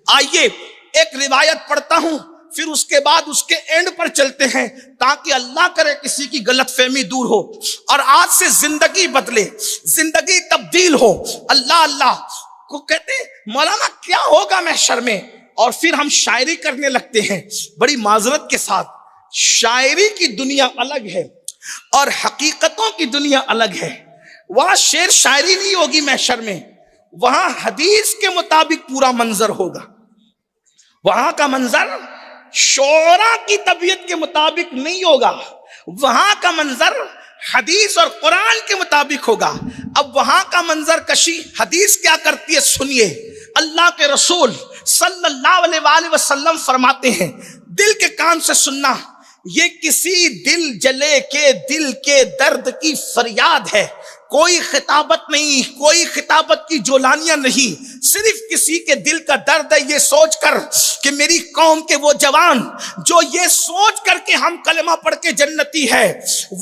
آئیے ایک روایت پڑھتا ہوں، پھر اس کے بعد اس کے اینڈ پر چلتے ہیں تاکہ اللہ کرے کسی کی غلط فہمی دور ہو اور آج سے زندگی بدلے، زندگی تبدیل ہو۔ اللہ اللہ کو کہتے ہیں مولانا کیا ہوگا محشر میں، اور پھر ہم شاعری کرنے لگتے ہیں۔ بڑی معذرت کے ساتھ شاعری کی دنیا الگ ہے اور حقیقتوں کی دنیا الگ ہے۔ وہاں شعر شاعری نہیں ہوگی محشر میں، وہاں حدیث کے مطابق پورا منظر ہوگا۔ وہاں کا منظر شعراء کی طبیعت کے مطابق نہیں ہوگا، وہاں کا منظر حدیث اور قرآن کے مطابق ہوگا۔ اب وہاں کا منظر کشی حدیث کیا کرتی ہے سنیے۔ اللہ کے رسول صلی اللہ علیہ وآلہ وسلم فرماتے ہیں، دل کے کان سے سننا، یہ کسی دل جلے کے دل کے درد کی فریاد ہے۔ کوئی خطابت نہیں، کوئی خطابت کی جولانیاں نہیں، صرف کسی کے دل کا درد ہے، یہ سوچ کر کہ میری قوم کے وہ جوان جو یہ سوچ کر کہ ہم کلمہ پڑھ کے جنتی ہے،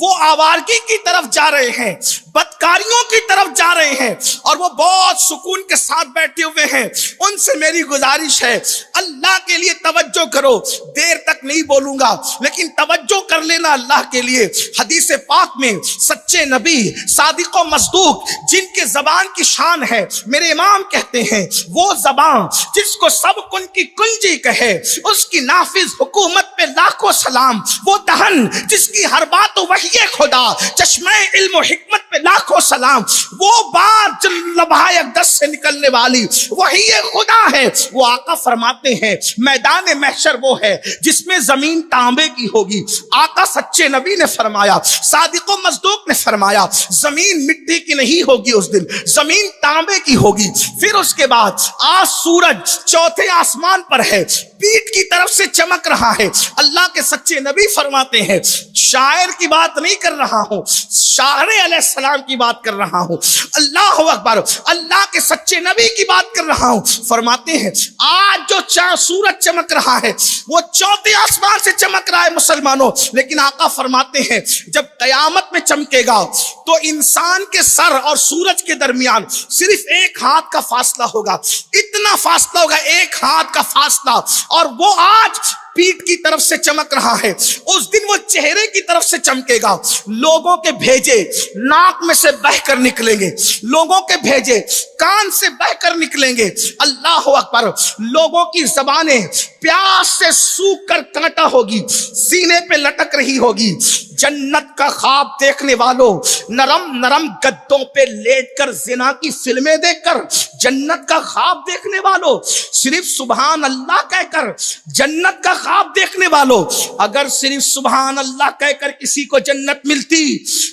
وہ آوارگی کی طرف جا رہے ہیں، بدکاریوں کی طرف جا رہے ہیں، اور وہ بہت سکون کے ساتھ بیٹھے ہوئے ہیں۔ ان سے میری گزارش ہے اللہ کے لیے توجہ کرو، دیر تک نہیں بولوں گا لیکن توجہ کر لینا اللہ کے لیے۔ حدیث پاک میں سچے نبی صادق و مصدوق جن کے زبان کی شان ہے، میرے امام کہتے ہیں وہ زبان جس کو سب کن کی کنجی کہے، اس کی نافذ حکومت پہ لاکھوں سلام۔ وہ دہن جس کی ہر بات وحی خدا، چشمہ علم و حکمت پہ لاکھوں سلام۔ وہ بات جو لبھائے اقدس سے نکلنے والی وحی خدا ہے۔ وہ آقا فرماتے ہیں میدان محشر وہ ہے جس میں زمین تانبے کی ہوگی۔ آقا سچے نبی نے فرمایا، صادق و مصدوق نے فرمایا زمین مٹی کی نہیں ہوگی، اس دن زمین تانبے کی ہوگی۔ پھر اس کے بعد آج سورج چوتھے آسمان پر ہے، پیٹ کی طرف سے چمک رہا ہے۔ اللہ کے سچے نبی فرماتے ہیں، شاعر کی بات نہیں کر رہا ہوں، شاعر علیہ السلام کی بات کر رہا ہوں۔ اللہ اکبر، اللہ کے سچے نبی کی بات کر رہا ہوں۔ فرماتے ہیں آج جو سورج چمک رہا ہے وہ چوتھے آسمان سے چمک رہا ہے مسلمانوں، لیکن آقا فرماتے ہیں جب قیامت میں چمکے گا تو انسان کے سر اور سورج کے درمیان صرف ایک ہاتھ کا فاصلہ ہوگا، اتنا فاصلہ ہوگا، ایک ہاتھ کا فاصلہ، اور وہ آج پیٹ کی طرف سے چمک رہا ہے، اس دن وہ چہرے کی طرف سے چمکے گا۔ لوگوں کے بھیجے ناک میں سے بہہ کر نکلیں گے، لوگوں کے بھیجے کان سے بہہ کر نکلیں گے۔ اللہ اکبر، لوگوں کی زبانیں پیاس سے سوکھ کر کانٹا ہوگی، سینے پہ لٹک رہی ہوگی۔ جنت کا خواب دیکھنے والوں، نرم نرم گدوں پہ لیٹ کر زنا کی فلمیں دیکھ کر جنت کا خواب دیکھنے والوں، صرف سبحان اللہ کہہ کر جنت کا خواب دیکھنے والوں، اگر صرف سبحان اللہ کہہ کر کسی کو جنت ملتی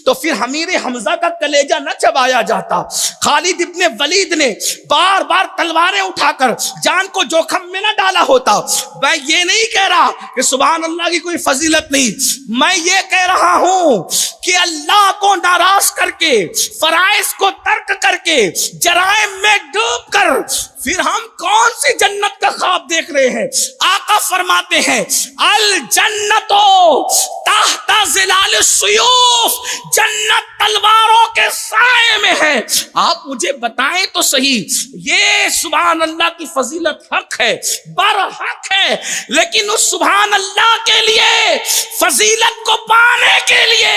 تو پھر امیر حمزہ کا کلیجہ نہ چبایا جاتا۔ خالد ابن ولید نے بار بار تلواریں اٹھا کر جان کو جوخم میں نہ ڈالا ہوتا۔ میں یہ نہیں کہہ رہا کہ سبحان اللہ کی کوئی فضیلت نہیں، میں یہ کہہ رہا ہوں کہ اللہ کو ناراض کر کے، فرائض کو ترک کر کے، جرائم میں ڈوب کر پھر ہم کون سی جنت کا خواب دیکھ رہے ہیں؟ آقا فرماتے ہیں الجنتو تحت ظلال السیوف، جنت تلواروں کے سائے میں ہے۔ آپ مجھے بتائیں تو صحیح، یہ سبحان اللہ کی فضیلت حق ہے، برحق ہے، لیکن اس سبحان اللہ کے لیے، فضیلت کو پانے کے لیے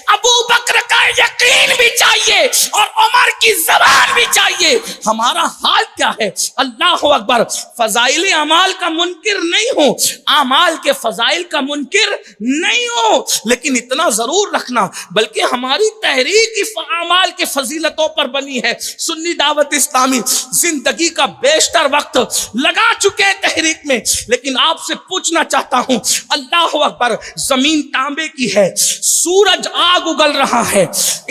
ابو بکر کا یقین بھی چاہیے اور عمر کی زبان بھی چاہیے۔ ہمارا حال کیا ہے؟ اللہ اکبر، فضائل اعمال کا منکر نہیں ہوں، اعمال کے فضائل کا منکر نہیں ہوں، لیکن اتنا ضرور رکھنا، بلکہ ہماری تحریک اعمال کے فضیلتوں پر بنی ہے۔ سنی دعوت اسلامی زندگی کا بیشتر وقت لگا چکے ہیں تحریک میں، لیکن آپ سے پوچھنا چاہتا ہوں، اللہ اکبر، زمین تانبے کی ہے، سورج آگ اگل رہا ہے،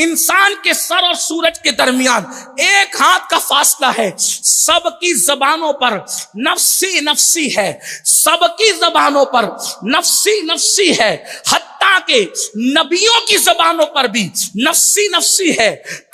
انسان کے سر اور سورج کے درمیان ایک ہاتھ کا فاصلہ ہے، سب کی زبانوں پر نفسی نفسی ہے، سب کی زبانوں پر نفسی نفسی ہے، حتی تاکہ نبیوں کی زبانوں پر بھی نفسی نفسی ہے.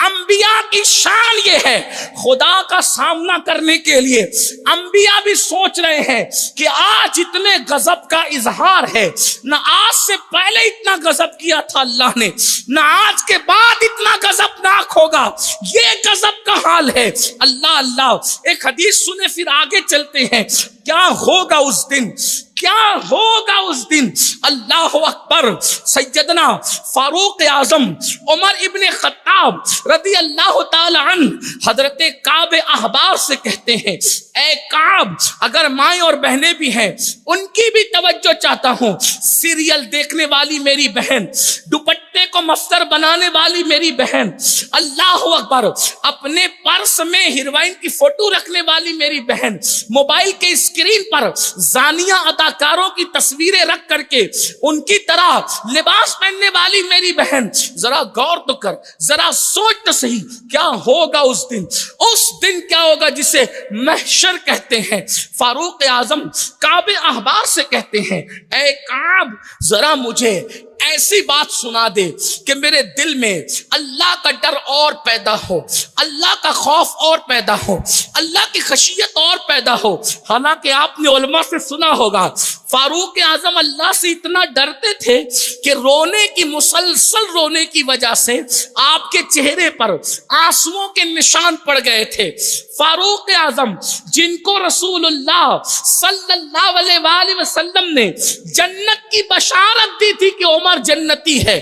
انبیاء کی شان یہ ہے خدا کا سامنا کرنے کے لیے انبیاء بھی سوچ رہے ہیں کہ آج اتنے غضب کا اظہار ہے, نہ آج سے پہلے اتنا غضب کیا تھا اللہ نے, نہ آج کے بعد اتنا غضبناک ہوگا, یہ غضب کا حال ہے. اللہ اللہ, ایک حدیث سنے پھر آگے چلتے ہیں. کیا ہوگا اس دن, کیا ہوگا اس دن. اللہ اکبر. سیدنا فاروق اعظم عمر ابن خطاب رضی اللہ تعالی عنہ حضرت کعب احبار سے کہتے ہیں, اے کعب, اگر مائیں اور بہنیں بھی ہیں ان کی بھی توجہ چاہتا ہوں. سیریل دیکھنے والی میری بہن, دوپٹے کو مفسر بنانے والی میری بہن, اللہ اکبر, اپنے پرس میں ہیروئن کی فوٹو رکھنے والی میری بہن, موبائل کے اسکرین پر زانیہ اداکاروں کی تصویریں رکھ کر کے ان کی طرح لباس پہننے والی میری بہن, ذرا غور تو کر, ذرا سوچ تو صحیح, کیا ہوگا اس دن. اس دن کیا ہوگا جسے محشر کہتے ہیں. فاروق اعظم کعب احبار سے کہتے ہیں, اے کعب, ذرا مجھے ایسی بات سنا دے کہ میرے دل میں اللہ کا ڈر اور پیدا ہو, اللہ کا خوف اور پیدا ہو, اللہ کی خشیت اور پیدا ہو. حالانکہ آپ نے علماء سے سنا ہوگا فاروق اعظم اللہ سے اتنا ڈرتے تھے کہ رونے کی, مسلسل رونے کی وجہ سے آپ کے چہرے پر آنسوؤں کے نشان پڑ گئے تھے. فاروق اعظم جن کو رسول اللہ صلی اللہ علیہ وآلہ وسلم نے جنت کی بشارت دی تھی کہ عمر جنتی ہے,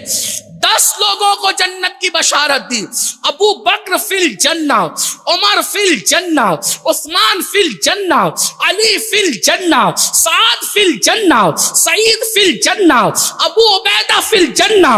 10 لوگوں کو جنت کی بشارت دی. ابو بکر فی الجنہ, عمر فی الجنہ, عثمان فی الجنہ, علی فی الجنہ, سعد فی الجنہ, سعید فی الجنہ, ابو عبیدہ فی الجنہ,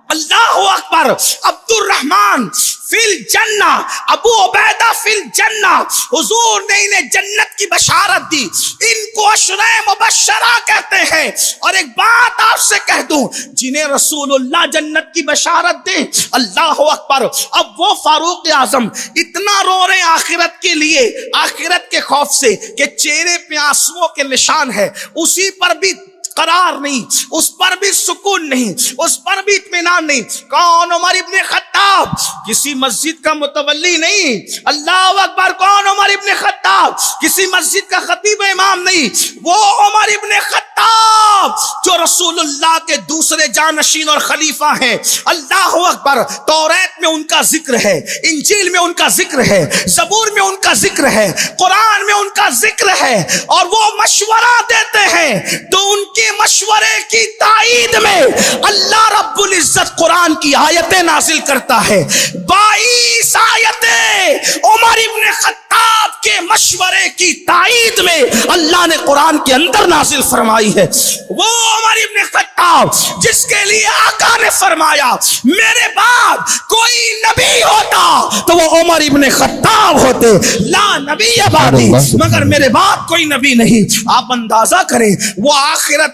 اللہ اکبر, عبد الرحمن فی الجنہ, ابو عبیدہ فی الجنہ. حضور نے انہیں جنت کی بشارت دی. ان کو عشرہ مبشرہ کہتے ہیں. اور ایک بات آپ سے کہہ دوں, جنہیں رسول اللہ جنت کی بشارت دے, اللہ اکبر, اب وہ فاروق اعظم اتنا رو رہے ہیں آخرت کے لیے, آخرت کے خوف سے, کہ چہرے پہ آنسوؤں کے نشان ہے, اسی پر بھی قرار نہیں, اس پر بھی سکون نہیں, اس پر بھی اطمینان نہیں. کون؟ عمر ابن خطاب, کسی مسجد کا متولی نہیں. اللہ اکبر. کون؟ عمر ابن خطاب, کسی مسجد کا خطیب امام نہیں. وہ عمر ابن خطاب جو رسول اللہ کے دوسرے جانشین اور خلیفہ ہیں. اللہ اکبر. توریت میں ان کا ذکر ہے, انجیل میں ان کا ذکر ہے, زبور میں ان کا ذکر ہے, قرآن میں ان کا ذکر ہے, اور وہ مشورہ دیتے ہیں تو ان کے مشورے کی تائید میں اللہ رب العزت قرآن کی آیتیں نازل کرتا ہے. 22 آیتیں عمر ابن خطاب کے مشورے کی تائید میں اللہ نے قرآن کے اندر نازل فرمائی ہے. وہ عمر ابن خطاب جس کے لیے آقا نے فرمایا میرے بعد کوئی نبی ہوتا تو وہ عمر ابن خطاب ہوتے. لا نبی بعدی, مگر میرے بعد کوئی نبی نہیں. آپ اندازہ کریں وہ آخر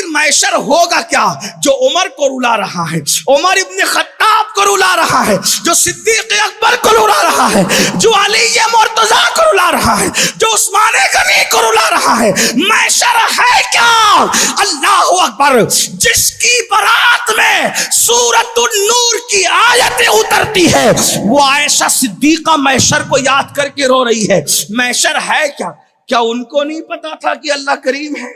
معاشر ہوگا کیا جو عمر کو رلا رہا ہے, عمر ابن خطاب کو رلا رہا ہے, جو صدیق اکبر کو رلا رہا ہے, جو علی مرتضی کو رلا رہا ہے, جو عثمان غنی کو رلا رہا ہے. معاشر ہے کیا؟ اللہ اکبر. جس کی برات میں سورۃ النور کی آیتیں اترتی ہے وہ عائشہ صدیقہ معاشر کو یاد کر کے رو رہی ہے. معاشر ہے کیا؟ کیا ان کو نہیں پتا تھا کہ اللہ کریم ہے؟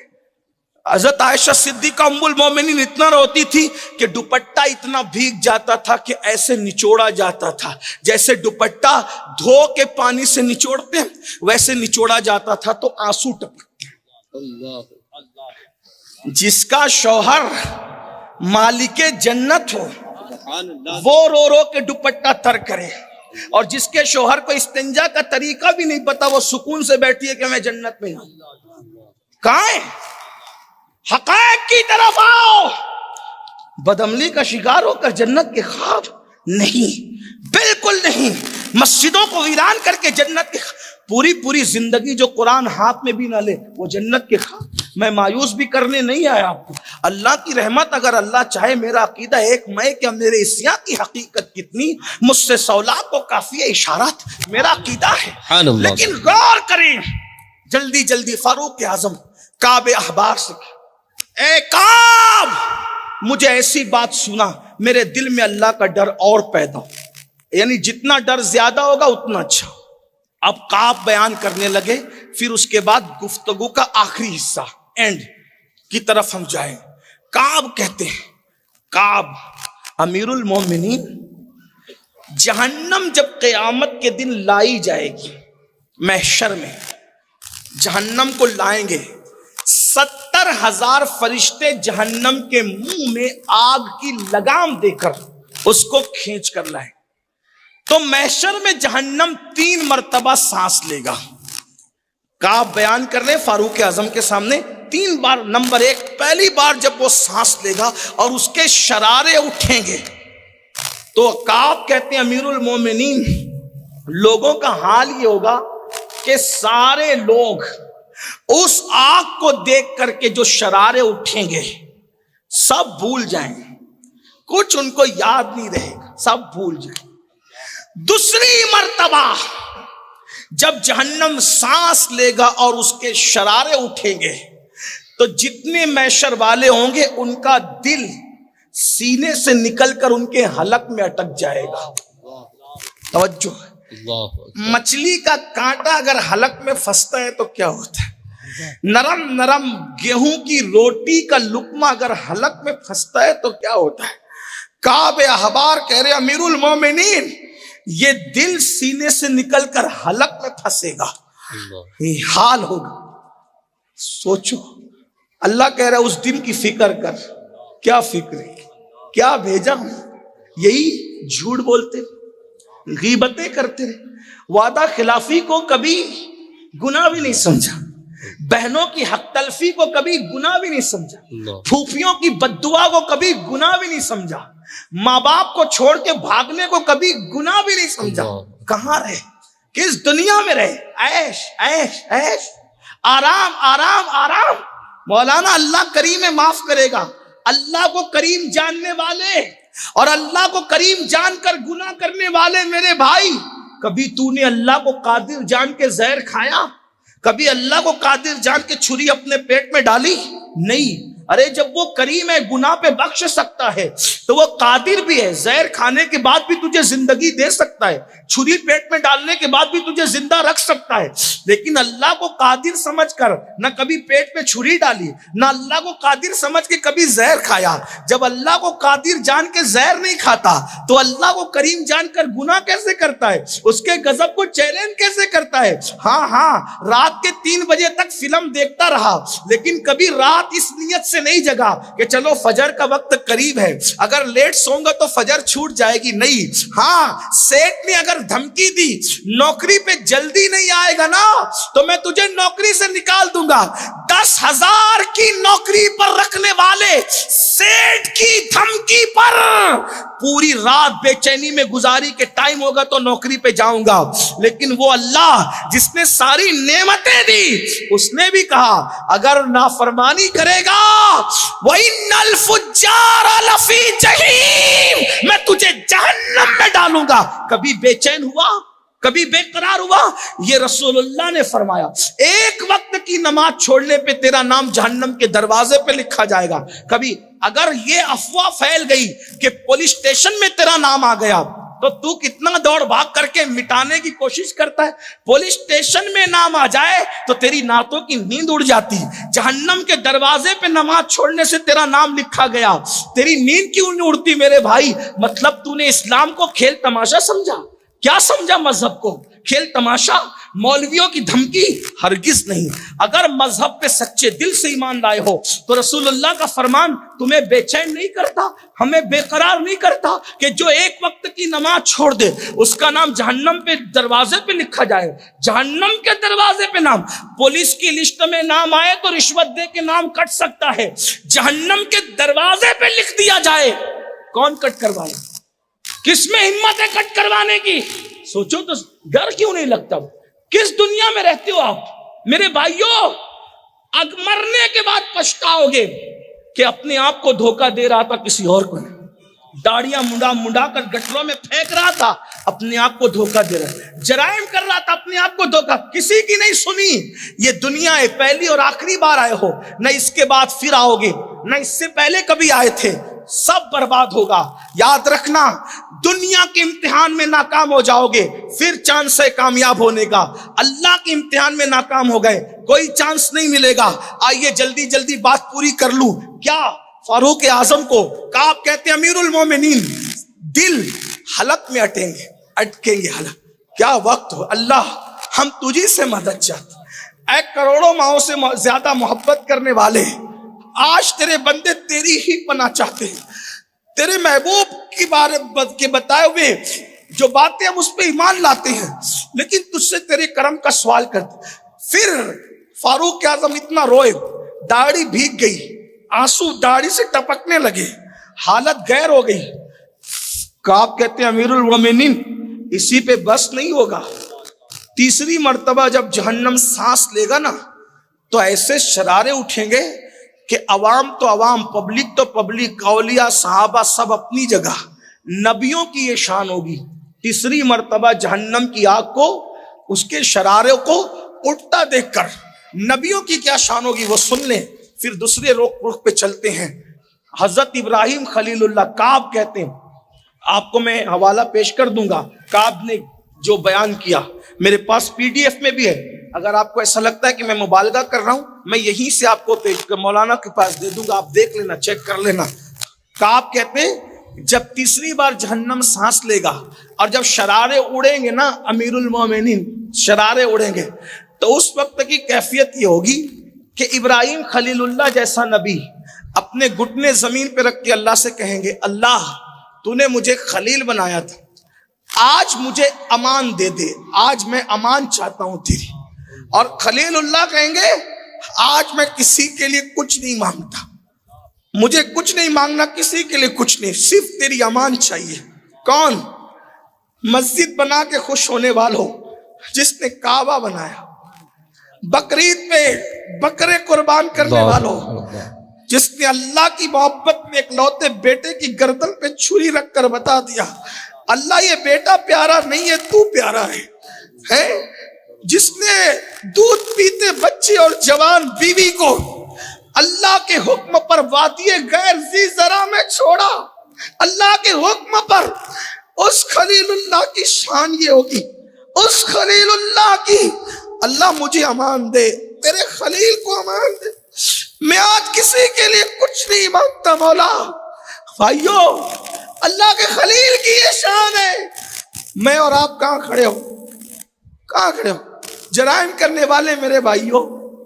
حضرت عائشہ صدیقہ ام المومنین اتنا روتی تھی کہ دوپٹہ اتنا بھیگ جاتا تھا کہ ایسے نچوڑا جاتا تھا, جیسے دوپٹہ دھو کے پانی سے نچوڑتے ویسے نچوڑا جاتا تھا تو آنسو ٹپکتے. جس کا شوہر مالک جنت ہو وہ رو رو کے دوپٹہ تر کرے, اور جس کے شوہر کو استنجا کا طریقہ بھی نہیں پتا وہ سکون سے بیٹھی ہے کہ میں جنت میں ہوں. کہاں ہے؟ حقائق کی طرف آؤ. بدعملی کا شکار ہو کر جنت کے خواب نہیں, بالکل نہیں. مسجدوں کو ویران کر کے جنت کے پوری زندگی جو قرآن ہاتھ میں بھی نہ لے وہ جنت کے خواب. میں مایوس بھی کرنے نہیں آیا آپ کو. اللہ کی رحمت, اگر اللہ چاہے, میرا عقیدہ ایک میں کہ میرے عصیاں کی حقیقت کتنی مجھ سے سولاد کو کافی اشارات میرا عقیدہ ہے. لیکن غور کریں جلدی. فاروق اعظم کعب احبار سے, اے کعب مجھے ایسی بات سنا میرے دل میں اللہ کا ڈر اور پیدا ہو. یعنی جتنا ڈر زیادہ ہوگا اتنا اچھا. اب کعب بیان کرنے لگے. پھر اس کے بعد گفتگو کا آخری حصہ اینڈ کی طرف ہم جائیں. کعب کہتے ہیں, کعب امیر المومنین, جہنم جب قیامت کے دن لائی جائے گی, محشر میں جہنم کو لائیں گے, 70,000 فرشتے جہنم کے منہ میں آگ کی لگام دے کر اس کو کھینچ کر لائیں. تو محشر میں جہنم 3 مرتبہ سانس لے گا. کعب بیان کر رہے فاروق اعظم کے سامنے 3 بار. نمبر 1, پہلی بار جب وہ سانس لے گا اور اس کے شرارے اٹھیں گے تو کعب کہتے ہیں امیر المومنین, لوگوں کا حال یہ ہوگا کہ سارے لوگ اس آگ کو دیکھ کر کے جو شرارے اٹھیں گے سب بھول جائیں گے, کچھ ان کو یاد نہیں رہے گا, سب بھول جائیں. دوسری مرتبہ جب جہنم سانس لے گا اور اس کے شرارے اٹھیں گے تو جتنے محشر والے ہوں گے ان کا دل سینے سے نکل کر ان کے حلق میں اٹک جائے گا. توجہ, مچھلی کا کانٹا اگر حلق میں پھنستا ہے تو کیا ہوتا ہے, نرم نرم گیہوں کی روٹی کا لقمہ اگر حلق میں پھنستا ہے تو کیا ہوتا ہے. کعب احبار کہہ رہے امیر المومنین, یہ دل سینے سے نکل کر حلق میں پھنسے گا, یہ حال ہوگا. سوچو, اللہ کہہ رہا ہے اس دن کی فکر کر. کیا فکر ہے, کیا بھیجا ہوں, یہی جھوٹ بولتے غیبتیں کرتے رہے, وعدہ خلافی کو کبھی گناہ بھی نہیں سمجھا, بہنوں کی حق تلفی کو کبھی گناہ بھی نہیں سمجھا, پھوپھیوں کی بددعا کو کبھی گناہ بھی نہیں سمجھا, ماں باپ کو چھوڑ کے بھاگنے کو کبھی گناہ بھی نہیں سمجھا. کہاں رہے, کس دنیا میں رہے, عیش عیش عیش, آرام آرام آرام. مولانا اللہ کریم معاف کرے گا. اللہ کو کریم جاننے والے اور اللہ کو کریم جان کر گناہ کرنے والے میرے بھائی, کبھی تو نے اللہ کو قادر جان کے زہر کھایا, کبھی اللہ کو قادر جان کے چھری اپنے پیٹ میں ڈالی؟ نہیں. ارے جب وہ کریم ہے, گناہ پہ بخش سکتا ہے, تو وہ قادر بھی ہے, زہر کھانے کے بعد بھی تجھے زندگی دے سکتا ہے, چھری پیٹ میں ڈالنے کے بعد بھی تجھے زندہ رکھ سکتا ہے. لیکن اللہ کو قادر سمجھ کر نہ کبھی پیٹ میں چھری ڈالی, نہ اللہ کو قادر سمجھ کے کبھی زہر کھایا. جب اللہ کو قادر جان کے زہر نہیں کھاتا تو اللہ کو کریم جان کر گناہ کیسے کرتا ہے, اس کے غضب کو چیلنج کیسے کرتا ہے. ہاں, رات کے 3 بجے تک فلم دیکھتا رہا, لیکن کبھی رات اس نیت سے نہیں جگا کہ چلو فجر کا وقت قریب ہے, اگر لیٹ سوں گا تو فجر چھوٹ جائے گی. نہیں. ہاں, سیٹ نے اگر دھمکی دی نوکری پہ جلدی نہیں آئے گا نا تو میں تجھے نوکری سے نکال دوں گا. 10,000 کی نوکری پر رکھنے والے سیٹ کی دھمکی پر پوری رات بے چینی میں گزاری کے ٹائم ہوگا تو نوکری پہ جاؤں گا. لیکن وہ اللہ جس نے ساری نعمتیں دی, اس نے بھی کہا اگر نافرمانی کرے گا وَإِنَّ الْفُجَّارَ لَفِي جَحِيمٍ, میں تجھے جہنم میں ڈالوں گا. کبھی بے چین ہوا, کبھی بے قرار ہوا؟ یہ رسول اللہ نے فرمایا ایک وقت کی نماز چھوڑنے پہ تیرا نام جہنم کے دروازے پہ لکھا جائے گا. کبھی اگر یہ افواہ پھیل گئی کہ پولیس اسٹیشن میں تیرا نام آ گیا تو کتنا دوڑ بھاگ کر کے مٹانے کی کوشش کرتا ہے. پولیس اسٹیشن میں نام آ جائے تو تیری نعتوں کی نیند اڑ جاتی. جہنم کے دروازے پہ نماز چھوڑنے سے تیرا نام لکھا گیا, تیری نیند کیوں نہیں اڑتی میرے بھائی؟ مطلب تو نے اسلام کو کھیل تماشا سمجھا. کیا سمجھا مذہب کو؟ کھیل تماشا, مولویوں کی دھمکی؟ ہرگز نہیں. اگر مذہب پہ سچے دل سے ایمان لائے ہو تو رسول اللہ کا فرمان تمہیں بے چین نہیں کرتا, ہمیں بے قرار نہیں کرتا کہ جو ایک وقت کی نماز چھوڑ دے اس کا نام جہنم پہ دروازے پہ لکھا جائے. جہنم کے دروازے پہ نام, پولیس کی لسٹ میں نام آئے تو رشوت دے کے نام کٹ سکتا ہے, جہنم کے دروازے پہ لکھ دیا جائے, کون کٹ کروائے؟ کس میں ہمت ہے کٹ کروانے کی؟ سوچو تو ڈر کیوں نہیں لگتا؟ کس دنیا میں رہتے ہو آپ میرے بھائیوں؟ مرنے کے بعد پچھتاؤ گے کہ اپنے آپ کو دھوکہ دے رہا تھا کسی اور کو. داڑیاں منڈا کر گٹروں میں پھینک رہا تھا, اپنے آپ کو دھوکہ دے رہا ہے. جرائم کر رہا تھا, اپنے آپ کو دھوکہ. کسی کی نہیں سنی. یہ دنیا ہے, پہلی اور آخری بار آئے ہو, نہ اس کے بعد پھر آؤ گے, نہ اس سے پہلے کبھی آئے تھے، سب برباد ہوگا۔ یاد رکھنا، دنیا کے امتحان میں ناکام ہو جاؤ گے، پھر چانس ہے کامیاب ہونے کا۔ اللہ کے امتحان میں ناکام ہو گئے، کوئی چانس نہیں ملے گا۔ آئیے جلدی جلدی بات پوری کر لوں۔ کیا فاروق اعظم کو کعب کہتے ہیں امیر المومنین، دل حلق میں اٹکیں گے حلق۔ کیا وقت ہو، اللہ ہم تجھی سے مدد چاہتے، اے کروڑوں ماؤں سے زیادہ محبت کرنے والے، آج تیرے بندے تیری ہی پناہ چاہتے ہیں، تیرے محبوب کی بارے کے بتائے ہوئے جو باتیں ہم اس پہ ایمان لاتے ہیں، لیکن تجھ سے تیرے کرم کا سوال کرتے۔ پھر فاروق اعظم اتنا روئے، داڑھی بھیگ گئی، آنسو داڑھی سے ٹپکنے لگے، حالت غیر ہو گئی۔ کعب کہتے ہیں امیر المومنین اسی پہ بس نہیں ہوگا، تیسری مرتبہ جب جہنم سانس لے گا نا تو ایسے شرارے اٹھیں گے کہ عوام تو عوام، پبلک تو پبلک، اولیاء صحابہ سب اپنی جگہ، نبیوں کی یہ شان ہوگی۔ تیسری مرتبہ جہنم کی آگ کو، اس کے شرارے کو اٹھتا دیکھ کر نبیوں کی کیا شان ہوگی وہ سن لیں۔ پھر دوسرے رخ پہ چلتے ہیں۔ حضرت ابراہیم خلیل اللہ، کعب کہتے ہیں، آپ کو میں حوالہ پیش کر دوں گا، کعب نے جو بیان کیا میرے پاس PDF میں بھی ہے، اگر آپ کو ایسا لگتا ہے کہ میں مبالغہ کر رہا ہوں میں یہیں سے آپ کو مولانا کے پاس دے دوں گا، آپ دیکھ لینا، چیک کر لینا۔ کعب کہتے ہیں جب تیسری بار جہنم سانس لے گا اور جب شرارے اڑیں گے نا امیر المومنین، شرارے اڑیں گے، تو اس وقت کی کیفیت یہ ہوگی کہ ابراہیم خلیل اللہ جیسا نبی اپنے گھٹنے زمین پہ رکھ کے اللہ سے کہیں گے، اللہ تو نے مجھے خلیل بنایا تھا، آج مجھے امان دے دے، آج میں امان چاہتا ہوں تیری۔ اور خلیل اللہ کہیں گے آج میں کسی کے لیے کچھ نہیں مانگتا، مجھے کچھ نہیں مانگنا، کسی کے لیے کچھ نہیں، صرف تیری امان چاہیے۔ کون؟ مسجد بنا کے خوش ہونے والوں، جس نے کعبہ بنایا، بقرعید پہ بکرے قربان کرنے والوں، جس نے اللہ کی محبت میں ایک لوتے بیٹے کی گردن پہ چھری رکھ کر بتا دیا اللہ یہ بیٹا پیارا نہیں ہے، تو پیارا ہے، جس نے دودھ پیتے بچے اور جوان بیوی کو اللہ کے حکم پر وادی غیر ذی زرع میں چھوڑا، اللہ کے حکم پر۔ اس خلیل اللہ کی شان یہ ہوگی، اس خلیل اللہ کی، اللہ مجھے امان دے، تیرے خلیل کو امان دے، میں آج کسی کے لیے کچھ نہیں مانگتا مولا۔ بھائیو اللہ کے خلیل کی یہ شان ہے۔ میں اور آپ کہاں کھڑے ہو، کہاں کھڑے ہو؟ جرائم کرنے والے میرے بھائیو،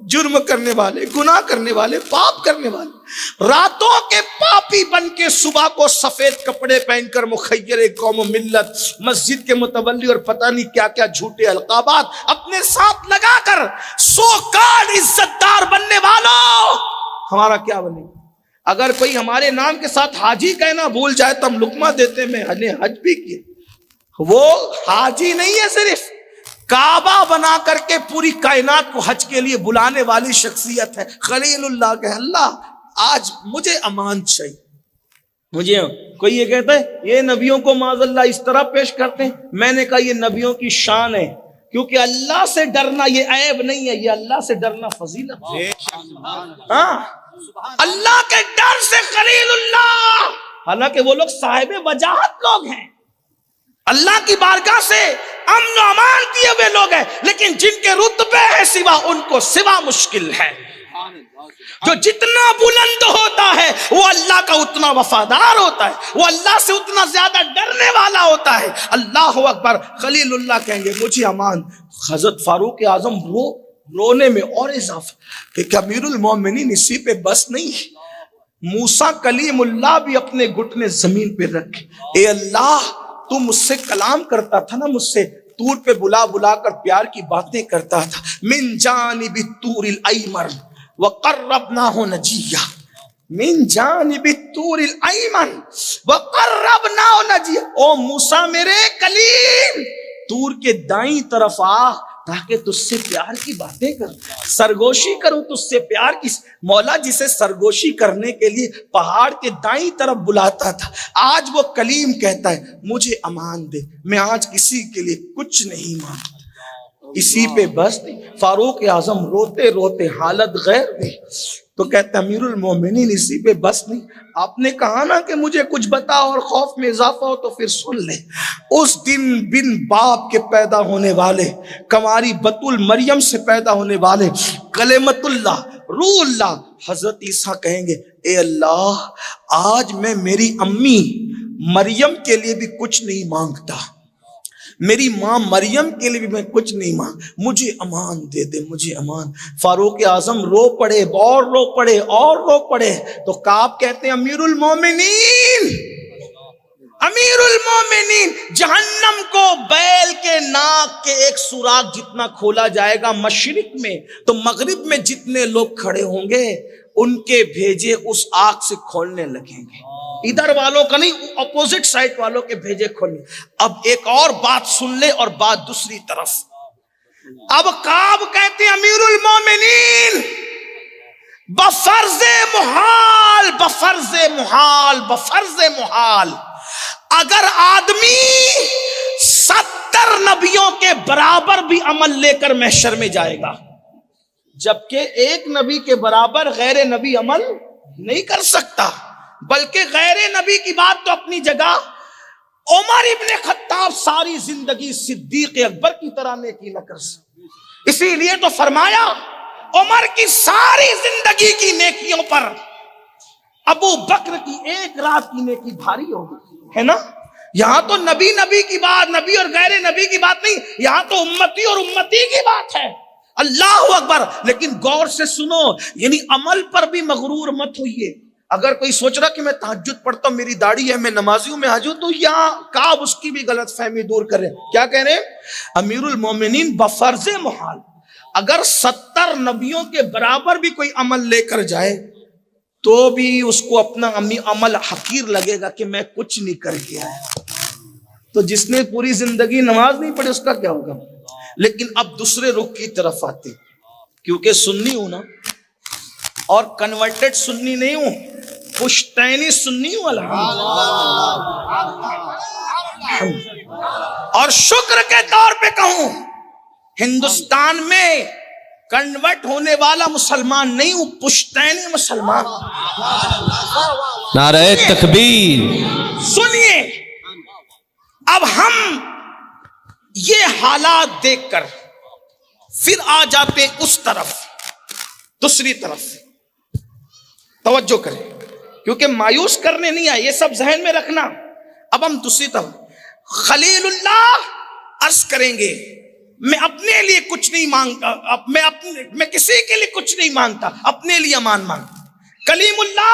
جرم کرنے والے، گناہ کرنے والے، پاپ کرنے والے، راتوں کے پاپی بن کے صبح کو سفید کپڑے پہن کر مخیر قوم و ملت، مسجد کے متولی اور پتہ نہیں کیا کیا جھوٹے القابات اپنے ساتھ لگا کر سو کال عزت دار بننے والوں، ہمارا کیا بنے؟ اگر کوئی ہمارے نام کے ساتھ حاجی کہنا بھول جائے تو ہم لقمہ دیتے، میں نے حج بھی کیا۔ وہ حاجی نہیں ہے، صرف کعبہ بنا کر کے پوری کائنات کو حج کے لیے بلانے والی شخصیت ہے۔ خلیل اللہ کہ اللہ آج مجھے امان چاہیے۔ مجھے کوئی یہ کہتا ہے یہ نبیوں کو معاذ اللہ اس طرح پیش کرتے ہیں، میں نے کہا یہ نبیوں کی شان ہے، کیونکہ اللہ سے ڈرنا یہ عیب نہیں ہے، یہ اللہ سے ڈرنا فضیلت ہے۔ ہاں اللہ کے ڈر سے خلیل اللہ، حالانکہ وہ لوگ صاحب وجاہت لوگ ہیں، اللہ کی بارگاہ سے امن و امان دیے ہوئے لوگ ہیں، لیکن جن کے رتبے ہیں سوا، ان کو سوا مشکل ہے۔ جو جتنا بلند ہوتا ہے وہ اللہ کا اتنا وفادار ہوتا ہے، وہ اللہ سے اتنا زیادہ ڈرنے والا ہوتا ہے۔ اللہ اکبر۔ خلیل اللہ کہیں گے مجھے امان۔ حضرت فاروق اعظم رونے میں اور اضافہ کہ امیر المومنین اسی پہ بس نہیں، موسیٰ کلیم اللہ بھی اپنے گھٹنے زمین پہ رکھے، اے اللہ تو مجھ سے کلام کرتا تھا نا، مجھ سے طور پہ بلا بلا کر پیار کی باتیں کرتا تھا، من جانب الطور الایمن وقربناہ نجیہ، من جانب الطور الایمن وقربناہ نجیہ، او موسیٰ میرے کلیم طور کے دائیں طرف آ تاکہ تجھ سے پیار کی باتیں کروں، سرگوشی کروں تجھ سے پیار کی۔ مولا جسے سرگوشی کرنے کے لیے پہاڑ کے دائیں طرف بلاتا تھا، آج وہ کلیم کہتا ہے مجھے امان دے، میں آج کسی کے لیے کچھ نہیں مانگتا۔ اسی پہ بس تھی. فاروق اعظم روتے روتے حالت غیر میں تو کہتے امیر المومنین اسی پہ بس نہیں, آپ نے کہا نا کہ مجھے کچھ بتا اور خوف میں اضافہ ہو تو پھر سن لے. اس دن بن باپ کے پیدا ہونے والے, کنواری بطول مریم سے پیدا ہونے والے, کلمت اللہ روح اللہ حضرت عیسیٰ کہیں گے اے اللہ آج میں میری امی مریم کے لیے بھی کچھ نہیں مانگتا, میری ماں مریم کے لیے بھی میں کچھ نہیں مانگ, مجھے امان دے دے, مجھے امان. فاروق اعظم رو پڑے اور رو پڑے اور رو پڑے تو کعب کہتے ہیں امیر المومنین, امیر المومنین, جہنم کو بیل کے ناک کے ایک سوراخ جتنا کھولا جائے گا مشرق میں تو مغرب میں جتنے لوگ کھڑے ہوں گے ان کے بھیجے اس آگ سے کھولنے لگیں گے, ادھر والوں کا نہیں, اپوزٹ سائڈ والوں کے بھیجے کھولنے. اب ایک اور بات سن لے اور بات دوسری طرف. اب کعب کہتے ہیں امیر المومنین بفرض محال, بفرض محال, بفرض محال اگر آدمی 70 نبیوں کے برابر بھی عمل لے کر محشر میں جائے گا, جبکہ ایک نبی کے برابر غیر نبی عمل نہیں کر سکتا, بلکہ غیر نبی کی بات تو اپنی جگہ, عمر ابن خطاب ساری زندگی صدیق اکبر کی طرح نیکی نہ کر سکتے, اسی لیے تو فرمایا عمر کی ساری زندگی کی نیکیوں پر ابو بکر کی ایک رات کی نیکی بھاری ہوگی, ہے نا. یہاں تو نبی کی بات, نبی اور غیر نبی کی بات نہیں, یہاں تو امتی اور امتی کی بات ہے. اللہ اکبر. لیکن غور سے سنو, یعنی عمل پر بھی مغرور مت ہوئیے. اگر کوئی سوچ رہا کہ میں تہجد پڑھتا ہوں, میری داڑھی ہے, میں نمازی ہوں, میں حاجی ہوں, تو یہاں کعب اس کی بھی غلط فہمی دور کر رہے ہیں. کیا کہہ رہے ہیں؟ امیر المومنین بفرض محال اگر 70 نبیوں کے برابر بھی کوئی عمل لے کر جائے تو بھی اس کو اپنا عمل حقیر لگے گا کہ میں کچھ نہیں کر کے آیا. تو جس نے پوری زندگی نماز نہیں پڑھی اس کا کیا ہوگا. لیکن اب دوسرے رخ کی طرف آتے, کیونکہ سنی ہوں نا, اور کنورٹڈ سنی نہیں ہوں, پشتینی سنی ہوں اور شکر کے طور پہ کہوں ہندوستان میں کنورٹ ہونے والا مسلمان نہیں ہوں, پشتینی مسلمان. نعرہ تکبیر. سنیے, اب ہم یہ حالات دیکھ کر پھر آ جاتے اس طرف, دوسری طرف. توجہ کریں کیونکہ مایوس کرنے نہیں آئے, یہ سب ذہن میں رکھنا. اب ہم دوسری طرف, خلیل اللہ عرض کریں گے میں اپنے لیے کچھ نہیں مانگتا, میں کسی کے لیے کچھ نہیں مانگتا, اپنے لیے امان مانگتا. کلیم اللہ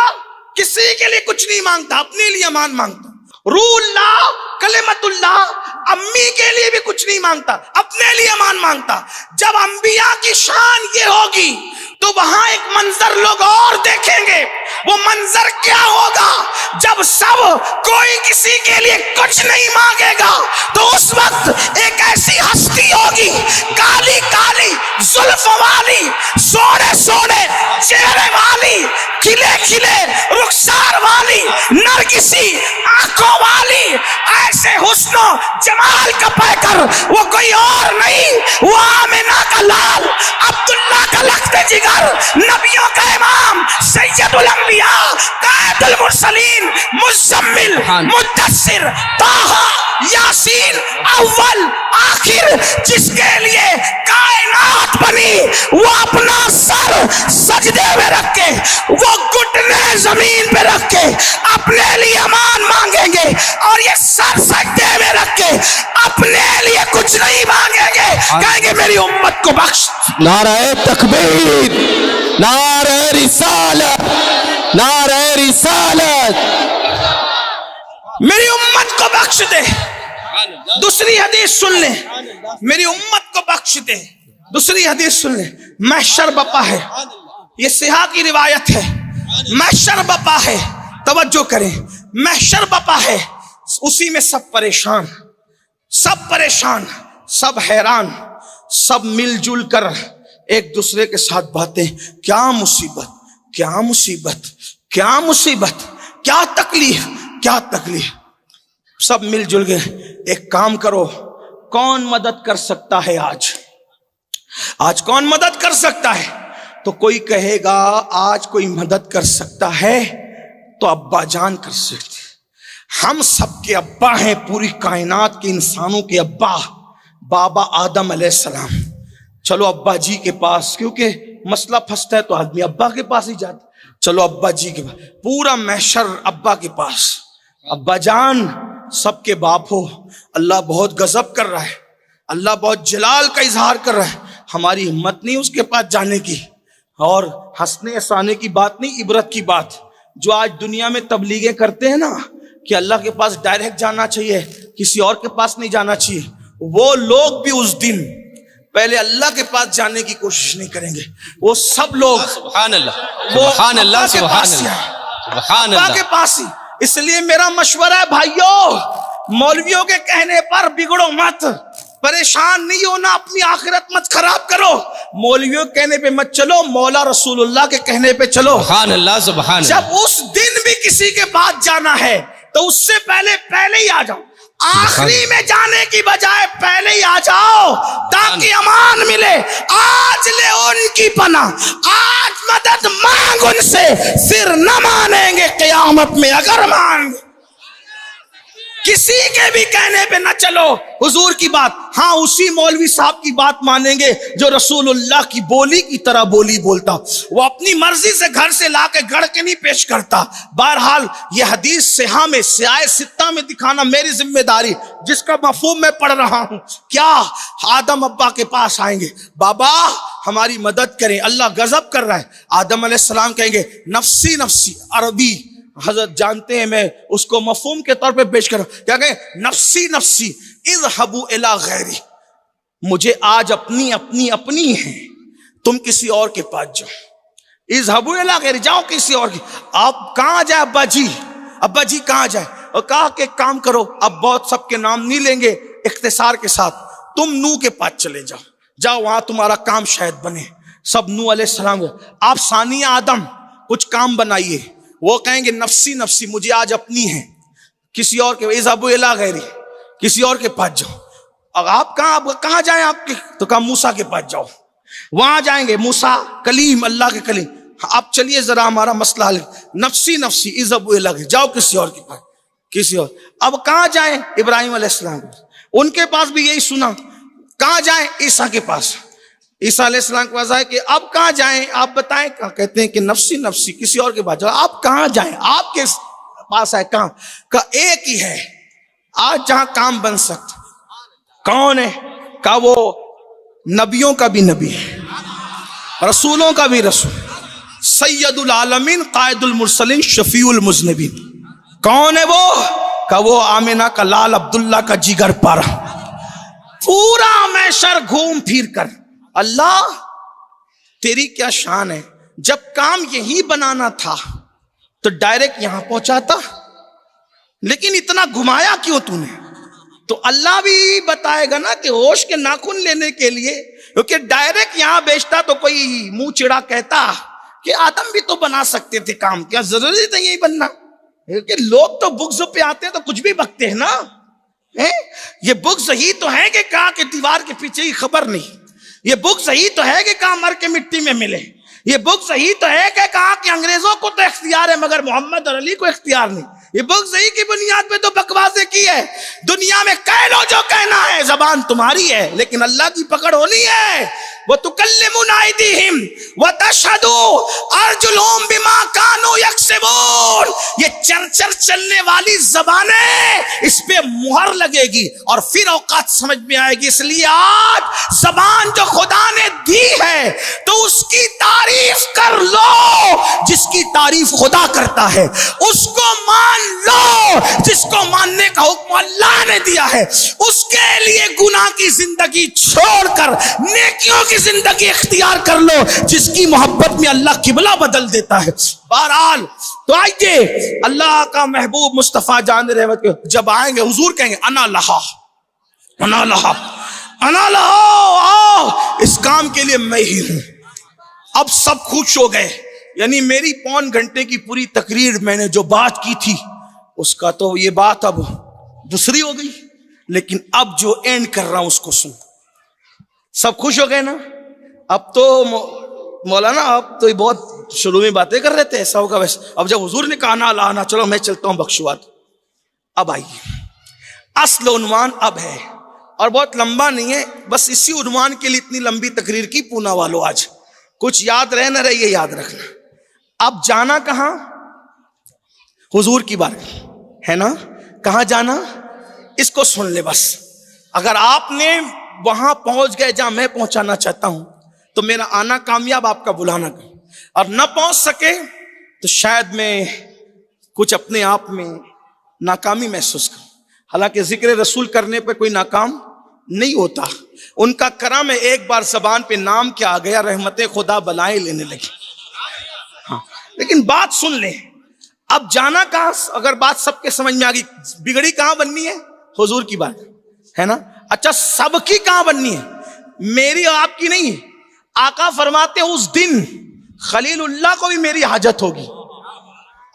کسی کے لیے کچھ نہیں مانگتا, اپنے لیے امان مانگتا. روح اللہ کلمت اللہ امی کے لیے بھی کچھ نہیں مانگتا, اپنے لیے امان مانگتا. جب انبیاء کی شان یہ ہوگی تو وہاں ایک منظر لوگ اور دیکھیں گے. وہ منظر کیا ہوگا؟ جب سب کوئی کسی کے لیے کچھ نہیں مانگے گا تو اس وقت ایک ایسی ہستی ہوگی, کالی کالی زلف والی, سونے سونے چہرے والی, کھلے کھلے رخسار والی, نرگسی آنکھوں والی, ایسے حسن و جمال کا پے کر وہ کوئی اور نہیں, وہ آمنہ کا لال, عبداللہ کا لخت جگر, نبیوں کا امام, سید الانبیاء, قائد المرسلین, مزمل, مدثر, طٰہٰ, یاسین, اول آخر, جس کے لیے کائنات بنی, وہ اپنا سر سجدے میں رکھ کے, وہ گھٹنے زمین پہ رکھ کے اپنے لیے امان مانگیں گے, اور یہ سر سجدے میں رکھ کے اپنے لیے کچھ نہیں مانگیں گے, کہیں گے میری امت کو بخش. نعرہ تکبیر, نعرہ رسالت, نعرہ رسالت. میری امت کو بخش دے. دوسری حدیث سن لیں, میری امت کو بخش دے. دوسری حدیث سن لیں, محشر بپا ہے, یہ صحیح کی روایت ہے, محشر بپا ہے. توجہ کریں, محشر بپا ہے, اسی میں سب پریشان, سب پریشان, سب حیران, سب مل جل کر ایک دوسرے کے ساتھ باتیں, کیا مصیبت, کیا مصیبت, کیا مصیبت, کیا تکلیف, کیا تکلیف. سب مل جل گئے, ایک کام کرو, کون مدد کر سکتا ہے آج, آج کون مدد کر سکتا ہے؟ تو کوئی کہے گا آج کوئی مدد کر سکتا ہے تو ابا جان کر سکتے. ہم سب کے ابا ہیں، پوری کائنات کے انسانوں کے ابا، بابا آدم علیہ السلام. چلو ابا جی کے پاس، کیونکہ مسئلہ پھنستا ہے تو آدمی ابا کے پاس ہی جاتا. چلو ابا جی کے پاس، پورا محشر ابا کے پاس. ابا جان سب کے باپ ہو، اللہ بہت غضب کر رہا ہے، اللہ بہت جلال کا اظہار کر رہا ہے، ہماری ہمت نہیں اس کے پاس جانے کی. اور ہنسنے ہنسانے کی بات نہیں، عبرت کی بات. جو آج دنیا میں تبلیغیں کرتے ہیں نا کہ اللہ کے پاس ڈائریکٹ جانا چاہیے، کسی اور کے پاس نہیں جانا چاہیے، وہ لوگ بھی اس دن پہلے اللہ کے پاس جانے کی کوشش نہیں کریں گے. وہ سب لوگ سبحان اللہ سبحان اللہ سبحان اللہ سبحان اللہ کے پاس ہی. اس لیے میرا مشورہ ہے بھائیوں، مولویوں کے کہنے پر بگڑو مت، پریشان نہیں ہونا، اپنی آخرت مت خراب کرو. مولویوں کے کہنے پہ مت چلو، مولا رسول اللہ کے کہنے پہ چلو. سبحان اللہ سبحان اللہ. جب اس دن بھی کسی کے پاس جانا ہے تو اس سے پہلے ہی آ جاؤ. آخری میں جانے کی بجائے پہلے ہی آ جاؤ تاکہ امان ملے. آج لے ان کی پناہ، آج مدد مانگ ان سے، پھر نہ مانیں گے قیامت میں اگر مانگ. کسی کے بھی کہنے پہ نہ چلو، حضور کی بات، ہاں اسی مولوی صاحب کی بات مانیں گے جو رسول اللہ کی بولی کی طرح بولی بولتا، وہ اپنی مرضی سے گھر سے لا کے گھڑ کے نہیں پیش کرتا. بہرحال یہ حدیث صحیحہ میں سیاہ ستہ میں دکھانا میری ذمہ داری، جس کا مفہوم میں پڑھ رہا ہوں. کیا آدم ابا کے پاس آئیں گے، بابا ہماری مدد کریں، اللہ غضب کر رہا ہے. آدم علیہ السلام کہیں گے نفسی نفسی. عربی حضرت جانتے ہیں، میں اس کو مفہوم کے طور پہ پیش کروں. کیا کہیں؟ نفسی نفسی اذهبوا الی غیری. مجھے آج اپنی ہیں، تم کسی اور کے پاس جاؤ. اذهبوا الی غیری، جاؤ کسی اور کی. آپ کہاں جائے ابا جی کہاں جائے؟ اور کہا کہ کام کرو، اب بہت سب کے نام نہیں لیں گے، اختصار کے ساتھ تم نوح کے پاس چلے جاؤ، وہاں تمہارا کام شاید بنے. سب نوح علیہ السلام، آپ ثانیہ آدم کچھ کام بنائیے. وہ کہیں گے نفسی نفسی، مجھے آج اپنی ہیں، کسی اور کے اذهبوا الی غیری، کسی اور کے پاس جاؤ. اور آپ کہاں جائیں؟ آپ کے تو کہا موسیٰ کے پاس جاؤ، وہاں جائیں گے. موسیٰ کلیم، اللہ کے کلیم. آپ چلیے ذرا ہمارا مسئلہ حل. نفسی نفسی اذهبوا الی غیری، جاؤ کسی اور کے پاس، کسی اور. اب کہاں جائیں؟ ابراہیم علیہ السلام، ان کے پاس بھی یہی سنا. کہاں جائیں؟ عیسیٰ کے پاس. عیسیٰ علیہ السلام کے پاس آئے کہ اب کہاں جائیں، آپ بتائیں. کہتے ہیں کہ نفسی نفسی، کسی اور کے پاس جاؤ. آپ کہاں جائیں؟ آپ کے پاس ہے کہاں؟ کہ ایک ہی ہے آج جہاں کام بن سکتا. کون ہے؟ کہ وہ نبیوں کا بھی نبی ہے، رسولوں کا بھی رسول، سید العالمین، قائد المرسلین، شفیع المذنبین. کون ہے وہ؟ کہ وہ آمنہ کا لال، عبداللہ کا جگر پارا. پورا محشر گھوم پھر کر اللہ تیری کیا شان ہے، جب کام یہی بنانا تھا تو ڈائریکٹ یہاں پہنچاتا، لیکن اتنا گھمایا کیوں تو نے؟ تو اللہ بھی بتائے گا نا کہ ہوش کے ناخن لینے کے لیے، کیونکہ ڈائریکٹ یہاں بیچتا تو کوئی منہ چڑا کہتا کہ آدم بھی تو بنا سکتے تھے کام، کیا ضروری تھا یہی بننا؟ کیونکہ لوگ تو بغض پہ آتے ہیں تو کچھ بھی بکتے ہیں نا. یہ بغض ہی تو ہے کہ کہا کہ دیوار کے پیچھے ہی خبر نہیں. یہ بغض ہی تو ہے کہ کہا مر کے مٹی میں ملے. یہ بغض ہی تو ہے کہ کہا کہ انگریزوں کو تو اختیار ہے مگر محمد اور علی کو اختیار نہیں. یہ بغض ہی کی بنیاد پہ تو بکواسیں کی ہے. دنیا میں کہہ لو جو کہنا ہے، زبان تمہاری ہے لیکن اللہ کی پکڑ ہونی ہے. وَتُكَلِّمُنَا أَيْدِيهِمْ وَتَشْهَدُ أَرْجُلُهُمْ بِمَا كَانُوا يَكْسِبُونَ. یہ چلنے والی زبانیں، اس پہ مہر لگے گی اور پھر اوقات سمجھ میں آئے گی. اس لیے آج زبان جو خدا نے دی ہے تو اس کی تعریف کر لو. جس کی تعریف خدا کرتا ہے اس کو مان لو. جس کو ماننے کا حکم اللہ نے دیا ہے اس کے لیے گناہ کی زندگی چھوڑ کر نیکیوں کی زندگی اختیار کر لو، جس کی محبت میں اللہ قبلہ بدل دیتا ہے. بہرحال تو آئیے اللہ کا محبوب مصطفیٰ جان رحمت کے جب آئیں گے، حضور کہیں گے انا لہا انا لہا انا لہا، آؤ اس کام کے لیے میں ہی ہوں. اب سب خوش ہو گئے. یعنی میری 3 گھنٹے کی پوری تقریر میں نے جو بات کی تھی اس کا تو یہ بات اب دوسری ہو گئی، لیکن اب جو اینڈ کر رہا ہوں اس کو سن. سب خوش ہو گئے نا؟ اب تو مولانا آپ تو بہت شروع میں باتیں کر رہے تھے ایسا ہوگا ویسا. اب جب حضور نے کہا نا لانا, چلو میں چلتا ہوں بخشوات. اب آئیے اصل عنوان اب ہے, اور بہت لمبا نہیں ہے, بس اسی عنوان کے لیے اتنی لمبی تقریر کی پونا والوں. آج کچھ یاد رہے نہ رہے یہ یاد رکھنا. اب جانا کہاں؟ حضور کی بارگاہ ہے نا. کہاں جانا اس کو سن لے بس. اگر آپ نے وہاں پہنچ گئے جہاں میں پہنچانا چاہتا ہوں تو میرا آنا کامیاب, آپ کا بلانا کام. اور نہ پہنچ سکے تو شاید میں کچھ اپنے آپ میں ناکامی محسوس کروں. حالانکہ ذکر رسول کرنے پہ کوئی ناکام نہیں ہوتا. ان کا کرم ہے, ایک بار زبان پہ نام کیا آ گیا, رحمت خدا بلائیں لینے لگی. ہاں لیکن بات سن لیں. اب جانا کہاں؟ اگر بات سب کے سمجھ میں آ گئی, بگڑی کہاں بننی ہے؟ حضور کی بات ہے نا. اچھا سب کی کہاں بننی ہے؟ میری اور آپ کی نہیں. آقا فرماتے ہیں اس دن خلیل اللہ کو بھی میری حاجت ہوگی.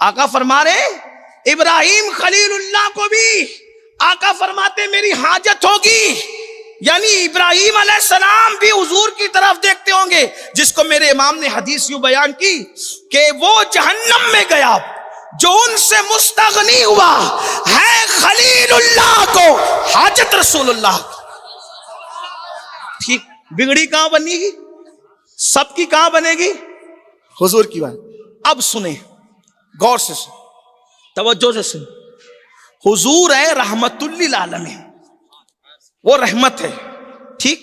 آقا فرما رہے ابراہیم خلیل اللہ کو بھی آقا فرماتے میری حاجت ہوگی. یعنی ابراہیم علیہ السلام بھی حضور کی طرف دیکھتے ہوں گے, جس کو میرے امام نے حدیث یوں بیان کی کہ وہ جہنم میں گیا جو ان سے مستغنی ہوا ہے خلیل اللہ کو حاجت رسول اللہ. ٹھیک, بگڑی کہاں بنے گی؟ سب کی کہاں بنے گی؟ حضور کی بات. اب سنیں غور سے, سن توجہ سے سن. حضور ہے رحمت للعالمین, وہ رحمت ہے ٹھیک,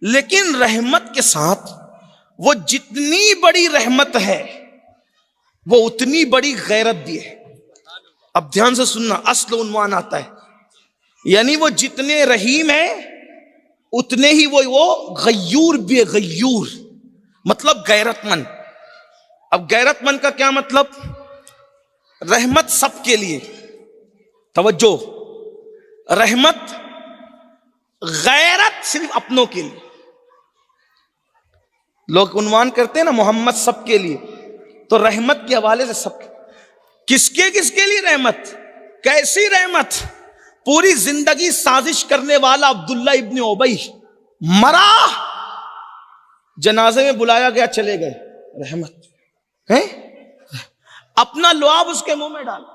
لیکن رحمت کے ساتھ وہ جتنی بڑی رحمت ہے وہ اتنی بڑی غیرت بھی ہے. اب دھیان سے سننا, اصل عنوان آتا ہے. یعنی وہ جتنے رحیم ہیں اتنے ہی وہ غیور بھی ہے. غیور مطلب غیرت مند. اب غیرت مند کا کیا مطلب؟ رحمت سب کے لیے, توجہ, رحمت, غیرت صرف اپنوں کے لیے. لوگ عنوان کرتے ہیں نا محمد سب کے لیے, تو رحمت کے حوالے سے سب کس کے لیے رحمت؟ کیسی رحمت؟ پوری زندگی سازش کرنے والا عبداللہ ابن ابی مرا, جنازے میں بلایا گیا, چلے گئے, رحمت ہے. اپنا لعاب اس کے منہ میں ڈالا.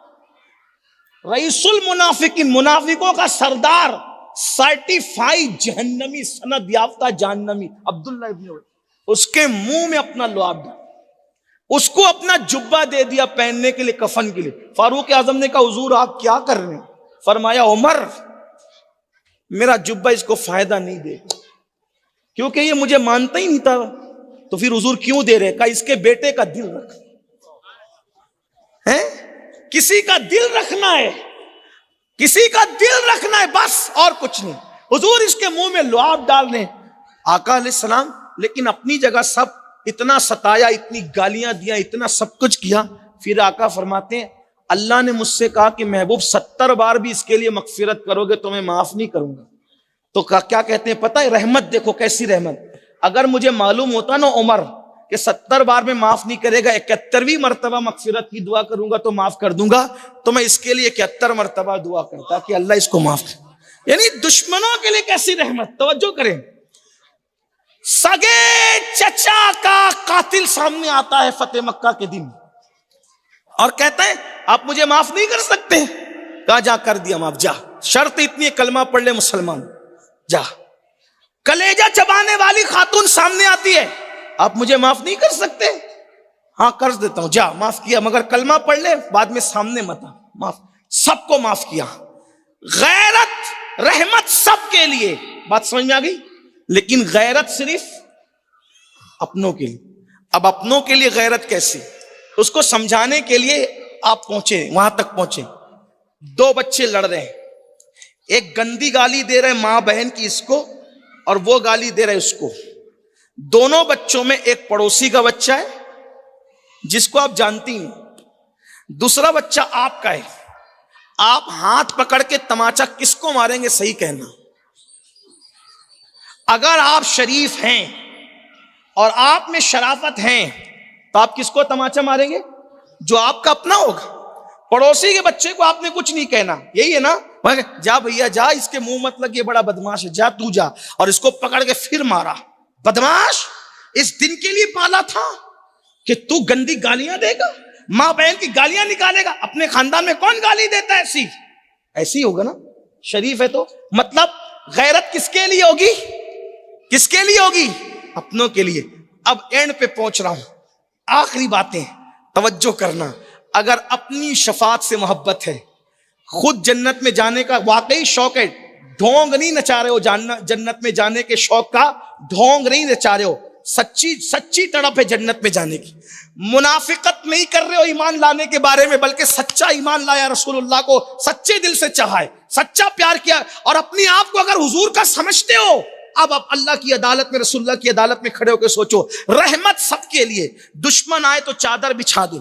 رئیس المنافقین, منافقوں کا سردار, سرٹیفائیڈ جہنمی, سند یافتہ جہنمی عبداللہ ابن ابی, اس کے منہ میں اپنا لعاب ڈالا. اس کو اپنا جبہ دے دیا پہننے کے لیے, کفن کے لیے. فاروق اعظم نے کہا حضور آپ کیا کر رہے ہیں؟ فرمایا عمر میرا جبہ اس کو فائدہ نہیں دے, کیونکہ یہ مجھے مانتا ہی نہیں تھا. تو پھر حضور کیوں دے رہے؟ کہا اس کے بیٹے کا دل رکھ ہے, کسی کا دل رکھنا ہے, کسی کا دل رکھنا ہے بس, اور کچھ نہیں. حضور اس کے منہ میں لعاب ڈال رہے. آقا علیہ السلام لیکن اپنی جگہ سب اتنا ستایا, اتنی گالیاں دیا, اتنا سب کچھ کیا. پھر آقا فرماتے ہیں اللہ نے مجھ سے کہا کہ محبوب 70 بار بھی اس کے لیے مغفرت کرو گے تو میں معاف نہیں کروں گا. تو کیا کہتے ہیں پتہ ہے؟ رحمت دیکھو کیسی رحمت. اگر مجھے معلوم ہوتا نا عمر کہ 70 بار میں معاف نہیں کرے گا, 71ویں مرتبہ مغفرت کی دعا کروں گا تو معاف کر دوں گا, تو میں اس کے لیے 71 مرتبہ دعا کرتا کہ اللہ اس کو معاف کرے. یعنی دشمنوں کے لیے کیسی رحمت. توجہ کریں, سگے چچا کا قاتل سامنے آتا ہے فتح مکہ کے دن اور کہتا ہے آپ مجھے معاف نہیں کر سکتے. کہا جا کر دیا معاف, جا, شرط اتنی ہے کلمہ پڑھ لے مسلمان, جا. کلیجہ چبانے والی خاتون سامنے آتی ہے, آپ مجھے معاف نہیں کر سکتے؟ ہاں کر دیتا ہوں, جا, معاف کیا, مگر کلمہ پڑھ لے, بعد میں سامنے مت آ. معاف, سب کو معاف کیا. غیرت رحمت سب کے لیے, بات سمجھ میں آ گئی. لیکن غیرت صرف اپنوں کے لیے. اب اپنوں کے لیے غیرت کیسی, اس کو سمجھانے کے لیے آپ پہنچے, وہاں تک پہنچے. 2 بچے لڑ رہے ہیں, ایک گندی گالی دے رہے ماں بہن کی اس کو, اور وہ گالی دے رہے اس کو. دونوں بچوں میں ایک پڑوسی کا بچہ ہے جس کو آپ جانتی ہیں, دوسرا بچہ آپ کا ہے. آپ ہاتھ پکڑ کے تماچا کس کو ماریں گے؟ صحیح کہنا. اگر آپ شریف ہیں اور آپ میں شرافت ہیں تو آپ کس کو تماچا ماریں گے؟ جو آپ کا اپنا ہوگا. پڑوسی کے بچے کو آپ نے کچھ نہیں کہنا, یہی ہے نا, جا بھیا جا, اس کے منہ مت لگ, یہ بڑا بدماش ہے, جا تو جا, اور اس کو پکڑ کے پھر مارا. بدماش اس دن کے لیے پالا تھا کہ تو گندی گالیاں دے گا, ماں بہن کی گالیاں نکالے گا؟ اپنے خاندان میں کون گالی دیتا ہے؟ ایسی ہوگا نا, شریف ہے تو. مطلب غیرت کس کے لیے ہوگی؟ کس کے لیے ہوگی؟ اپنوں کے لیے. اب اینڈ پہ پہنچ رہا ہوں, آخری باتیں توجہ کرنا. اگر اپنی شفاعت سے محبت ہے, خود جنت میں جانے کا واقعی شوق ہے, ڈھونگ نہیں نچا رہے ہو, جنت میں جانے کے شوق کا ڈھونگ نہیں نچا رہے ہو, سچی تڑپ ہے جنت میں جانے کی. منافقت نہیں کر رہے ہو ایمان لانے کے بارے میں, بلکہ سچا ایمان لایا, رسول اللہ کو سچے دل سے چاہا ہے, سچا پیار کیا, اور اپنی آپ کو اگر حضور کا سمجھتے ہو, اب آپ اللہ کی عدالت میں, رسول اللہ کی عدالت میں کھڑے ہو کے سوچو, رحمت سب کے لیے. دشمن آئے تو چادر بچھا دے,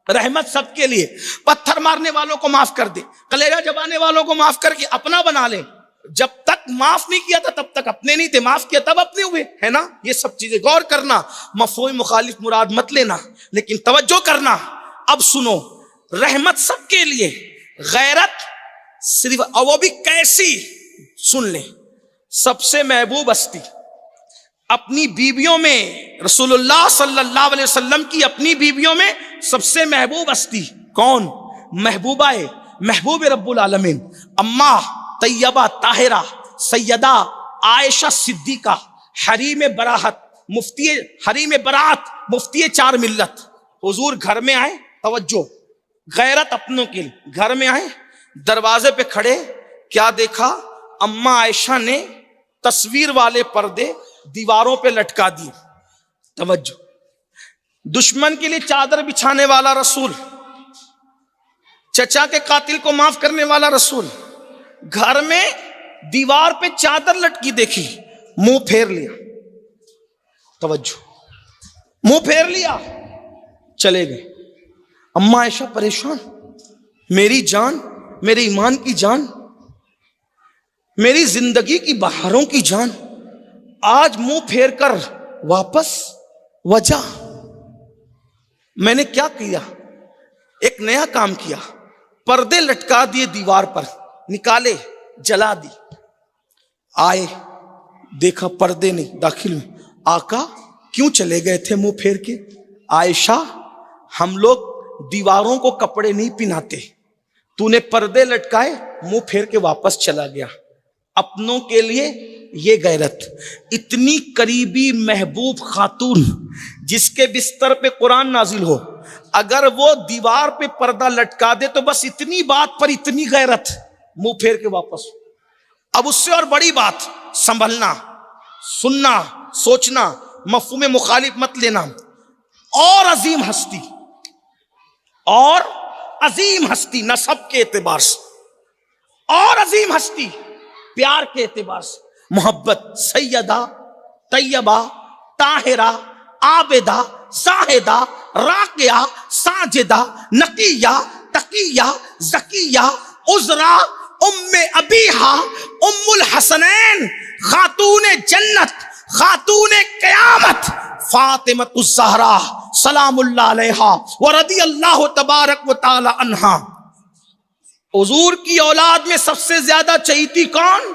رحمت سب کے لیے. پتھر مارنے والوں کو معاف کر دے, کلیجہ جبانے والوں کو معاف کر کے اپنا بنا لے. جب تک معاف نہیں کیا تھا تب تک اپنے نہیں تھے, معاف کیا تب اپنے ہوئے, ہے نا؟ یہ سب چیزیں غور کرنا, مفہوم مخالف مراد مت لینا, لیکن توجہ کرنا. اب سنو, رحمت سب کے لیے, غیرت صرف, اور وہ بھی کیسی؟ سن لیں. سب سے محبوب ہستی اپنی بیویوں میں, رسول اللہ صلی اللہ علیہ وسلم کی اپنی بیویوں میں سب سے محبوب ہستی کون؟ محبوبہ ہے, محبوب رب العالمین, اماں طیبہ طاہرہ سیدہ عائشہ صدیقہ, حریم براحت, حریم براعت, مفتی 4 ملت. حضور گھر میں آئے, توجہ, غیرت اپنوں کے لیے, گھر میں آئے, دروازے پہ کھڑے, کیا دیکھا؟ اماں عائشہ نے تصویر والے پردے دیواروں پہ لٹکا دیے. توجہ, دشمن کے لیے چادر بچھانے والا رسول, چچا کے قاتل کو معاف کرنے والا رسول, گھر میں دیوار پہ چادر لٹکی دیکھی, منہ پھیر لیا. توجہ, منہ پھیر لیا, چلے گئے. اماں عائشہ پریشان, میری جان, میرے ایمان کی جان, میری زندگی کی بہاروں کی جان, آج منہ پھیر کر واپس, وجہ میں نے کیا کیا؟ ایک نیا کام کیا, پردے لٹکا دیے دیوار پر, نکالے, جلا دی. آئے, دیکھا پردے نہیں, داخل میں. آقا کیوں چلے گئے تھے منہ پھیر کے؟ عائشہ, ہم لوگ دیواروں کو کپڑے نہیں پہناتے, تو نے پردے لٹکائے, منہ پھیر کے واپس چلا گیا. اپنوں کے لیے یہ غیرت. اتنی قریبی محبوب خاتون جس کے بستر پہ قرآن نازل ہو, اگر وہ دیوار پہ پردہ لٹکا دے تو بس اتنی بات پر اتنی غیرت, منہ پھیر کے واپس. اب اس سے اور بڑی بات, سنبھلنا, سننا, سوچنا, مفہوم مخالف مت لینا. اور عظیم ہستی, اور عظیم ہستی نسب کے اعتبار سے, اور عظیم ہستی پیار کے اعتبار سے, محبت, سیدہ طیبہ طاہرہ عابدہ زاہدہ راقیہ ساجدہ نقیہ تقیہ زکیہ عذرا ام ابیہا ام الحسنین, خاتون جنت, خاتون قیامت, فاطمۃ الزہرا سلام اللہ علیہا ورضی اللہ تبارک و تعالی عنہا. حضور کی اولاد میں سب سے زیادہ چہیتی کون؟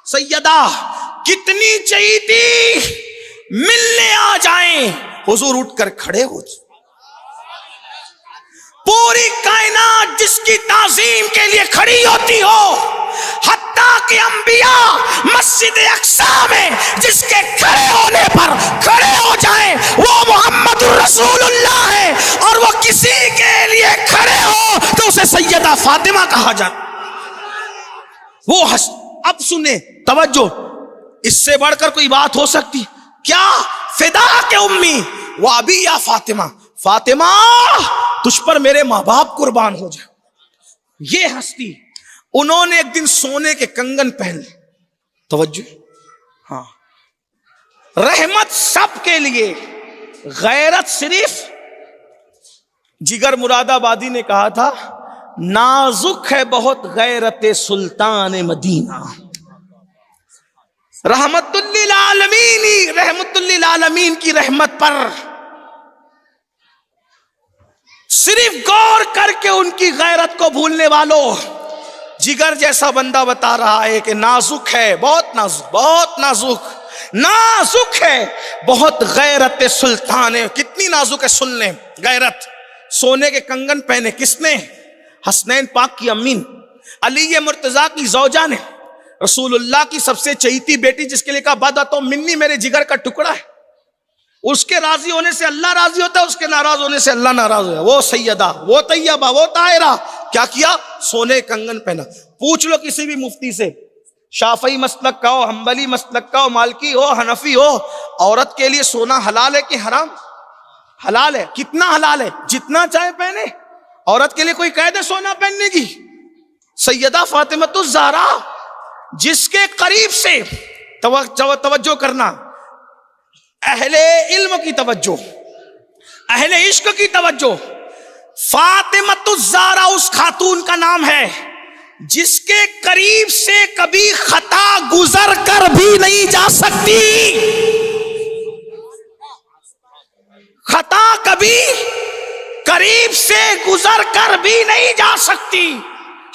سیدہ. کتنی چہیتی؟ ملنے آ جائیں, حضور اٹھ کر کھڑے ہو جائیں. پوری کائنات جس کی تعظیم کے لیے کھڑی ہوتی ہو, حتیٰ کہ انبیاء مسجد اقصی میں جس کے کھڑے ہونے پر کھڑے ہو جائیں, وہ محمد الرسول اللہ ہے, اور وہ کسی کے لیے کھڑے ہو تو اسے سیدہ فاطمہ کہا جاتا. وہ اب سنیں, توجہ, اس سے بڑھ کر کوئی بات ہو سکتی کیا؟ فدا کے امی و ابی یا فاطمہ, فاطمہ تجھ پر میرے ماں باپ قربان ہو جائے. یہ ہستی, انہوں نے ایک دن سونے کے کنگن پہن لی. توجہ, ہاں, رحمت سب کے لیے, غیرت صرف. جگر مراد آبادی نے کہا تھا, نازک ہے بہت غیرت سلطان مدینہ. رحمت للعالمین, رحمت للعالمین کی رحمت پر صرف غور کر کے ان کی غیرت کو بھولنے والوں, جگر جیسا بندہ بتا رہا ہے کہ نازک ہے, بہت نازک, بہت نازک. نازک ہے بہت غیرت سلطان ہے. کتنی نازک ہے سن لیں غیرت. سونے کے کنگن پہنے کس نے؟ حسنین پاک کی امین علی مرتضیٰ کی زوجہ نے. رسول اللہ کی سب سے چہیتی بیٹی جس کے لیے کہا بدعت منی میرے جگر کا ٹکڑا ہے. اس کے راضی ہونے سے اللہ راضی ہوتا ہے, اس کے ناراض ہونے سے اللہ ناراض ہوتا ہے. وہ سیدہ, وہ طیبہ, وہ طاہرہ کیا کیا؟ سونے کنگن پہنا. پوچھ لو کسی بھی مفتی سے, شافعی مسلک کا ہو, حنبلی مسلک کا ہو, مالکی ہو, حنفی ہو, عورت کے لیے سونا حلال ہے کہ حرام؟ حلال ہے. کتنا حلال ہے؟ جتنا چاہے پہنے. عورت کے لیے کوئی قید ہے سونا پہننے کی؟ سیدہ فاطمۃ الزہرا جس کے قریب سے توجہ کرنا, اہل علم کی توجہ, اہل عشق کی توجہ, فاطمۃ الزہرا اس خاتون کا نام ہے جس کے قریب سے کبھی خطا گزر کر بھی نہیں جا سکتی. خطا کبھی قریب سے گزر کر بھی نہیں جا سکتی.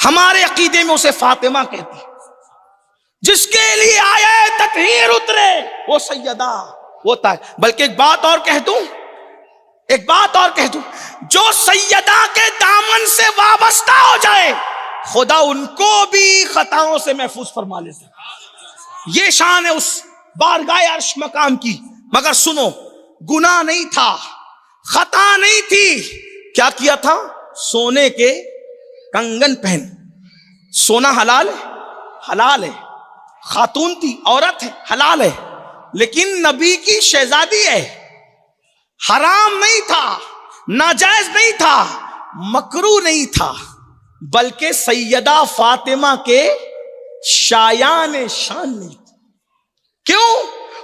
ہمارے عقیدے میں اسے فاطمہ کہتی. جس کے لیے آئے تطہیر اترے وہ سیدہ ہوتا ہے. بلکہ ایک بات اور کہہ دوں, جو سیدہ کے دامن سے وابستہ ہو جائے خدا ان کو بھی خطاؤں سے محفوظ فرما لیتا. یہ شان ہے اس بارگاہ عرش مقام کی. مگر سنو, گناہ نہیں تھا, خطا نہیں تھی. کیا کیا تھا؟ سونے کے کنگن پہن. سونا حلال ہے, حلال ہے. خاتون تھی, عورت ہے, حلال ہے. لیکن نبی کی شہزادی ہے, حرام نہیں تھا, ناجائز نہیں تھا, مکروہ نہیں تھا, بلکہ سیدہ فاطمہ کے شایان شان نہیں تھا. کیوں؟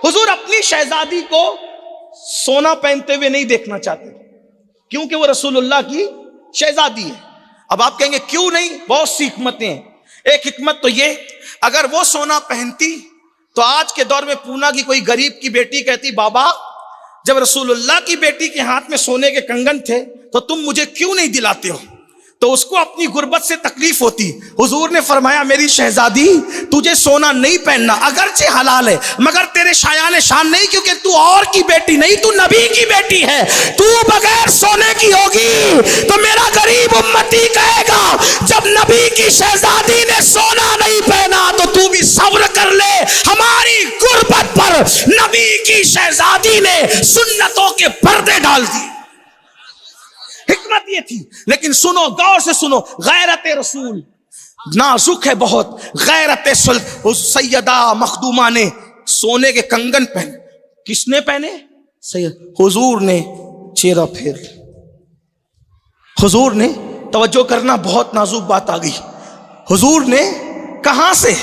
حضور اپنی شہزادی کو سونا پہنتے ہوئے نہیں دیکھنا چاہتے کیونکہ وہ رسول اللہ کی شہزادی ہے. اب آپ کہیں گے کیوں نہیں؟ بہت سی حکمتیں ہیں. ایک حکمت تو یہ, اگر وہ سونا پہنتی تو آج کے دور میں پونا کی کوئی غریب کی بیٹی کہتی بابا جب رسول اللہ کی بیٹی کے ہاتھ میں سونے کے کنگن تھے تو تم مجھے کیوں نہیں دلاتے ہو؟ تو اس کو اپنی غربت سے تکلیف ہوتی. حضور نے فرمایا میری شہزادی تجھے سونا نہیں پہننا, اگرچہ حلال ہے مگر تیرے شایان شان نہیں, کیونکہ تو اور کی بیٹی نہیں, تو نبی کی بیٹی ہے. تو بغیر سونے کی ہوگی تو میرا غریب امتی کہے گا جب نبی کی شہزادی نے سونا نہیں پہنا تو بھی صبر کر لے, ہماری غربت پر نبی کی شہزادی نے سنتوں کے پردے ڈال دیے. حکمت یہ تھی. لیکن سنو, غور سے سنو, غیرت رسول نازک ہے بہت. غیرت سیدہ مخدومہ نے سونے کے کنگن پہنے. کس نے پہنے؟ حضور نے چہرہ پھیر. حضور نے, توجہ کرنا بہت نازک بات آ گئی, حضور نے کہاں سے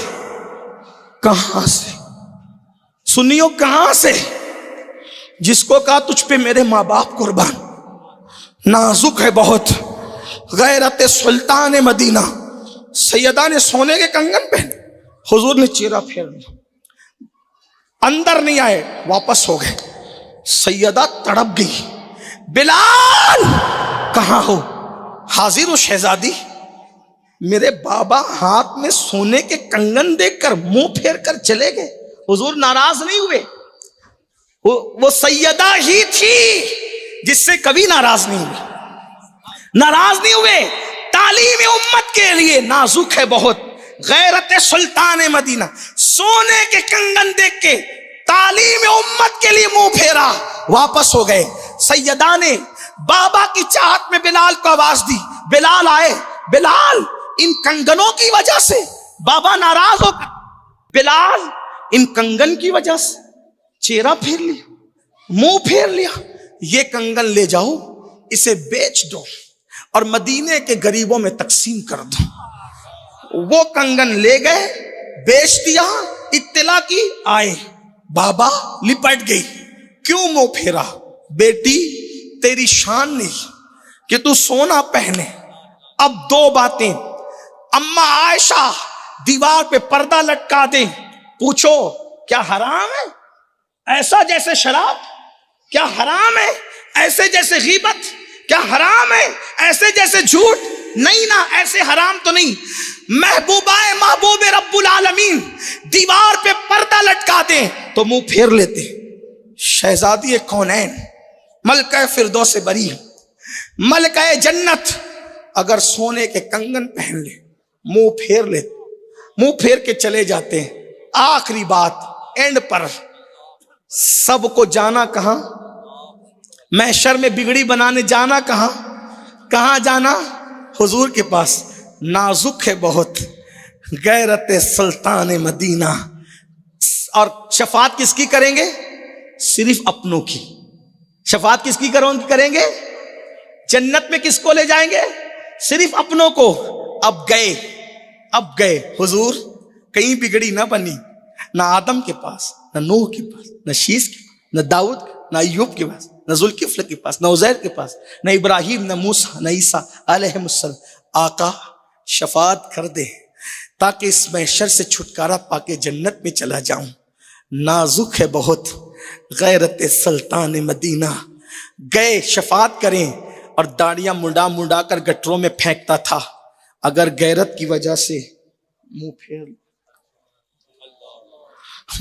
سنیو کہاں سے, جس کو کہا تجھ پہ میرے ماں باپ قربان. نازک ہے بہت. غیرت سلطان مدینہ, سیدہ نے سونے کے کنگن پہنے. حضور نے چہرہ پھیر لیا, اندر نہیں آئے, واپس ہو گئے. سیدہ تڑپ گئی, بلال کہاں ہو؟ حاضر ہو شہزادی. میرے بابا ہاتھ میں سونے کے کنگن دیکھ کر منہ پھیر کر چلے گئے. حضور ناراض نہیں ہوئے. وہ سیدہ ہی تھی جس سے کبھی ناراض نہیں ہوئے. تعلیم امت کے لیے نازک ہے بہت. غیرت سلطان مدینہ, سونے کے کنگن دیکھ کے تعلیم امت کے لیے منہ پھیرا, واپس ہو گئے. سیدہ نے بابا کی چاہت میں بلال کو آواز دی. بلال آئے. بلال ان کنگنوں کی وجہ سے بابا ناراض ہو گئے. بلال ان کنگن کی وجہ سے چہرہ پھیر لیا, منہ پھیر لیا. یہ کنگن لے جاؤ, اسے بیچ دو اور مدینے کے غریبوں میں تقسیم کر دو. وہ کنگن لے گئے, بیچ دیا. اطلاع کی, آئے. بابا لپٹ گئی. کیوں منہ پھیرا؟ بیٹی تیری شان نہیں کہ تو سونا پہنے. اب دو باتیں, اما عائشہ دیوار پہ پردہ لٹکا دیں, پوچھو کیا حرام ہے؟ ایسا جیسے شراب. کیا حرام ہے ایسے جیسے غیبت؟ کیا حرام ہے ایسے جیسے جھوٹ؟ نہیں نا ایسے حرام تو نہیں. محبوبائے محبوب رب العالمین دیوار پہ پردہ لٹکا دیں تو منہ پھیر لیتے. شہزادی کونین ملکہ فردوس بری ملکہ جنت اگر سونے کے کنگن پہن لے منہ پھیر لیتے, منہ پھیر کے چلے جاتے ہیں. آخری بات اینڈ پر سب کو جانا کہاں؟ محشر میں بگڑی بنانے جانا کہاں؟ کہاں جانا؟ حضور کے پاس. نازک ہے بہت غیرت سلطان مدینہ. اور شفاعت کس کی کریں گے؟ صرف اپنوں کی. شفاعت کس کی کریں گے؟ جنت میں کس کو لے جائیں گے؟ صرف اپنوں کو. اب گئے حضور کہیں بگڑی نہ بنی, نہ آدم کے پاس, نہ نوح کے پاس, نہ شیس کے پاس, نہ داؤد کے, نہ ایوب کے پاس, نہ ذوالکفل کے پاس, نہ عزیر کے پاس, نہ ابراہیم, نہ موسیٰ, نہ عیسیٰ علیہ السلام. آقا شفاعت کر دے تاکہ اس محشر سے چھٹکارا پا کے جنت میں چلا جاؤں. نازک ہے بہت غیرت سلطان مدینہ. گئے شفاعت کریں اور داڑیاں منڈا کر گٹروں میں پھینکتا تھا. اگر غیرت کی وجہ سے منہ پھیر,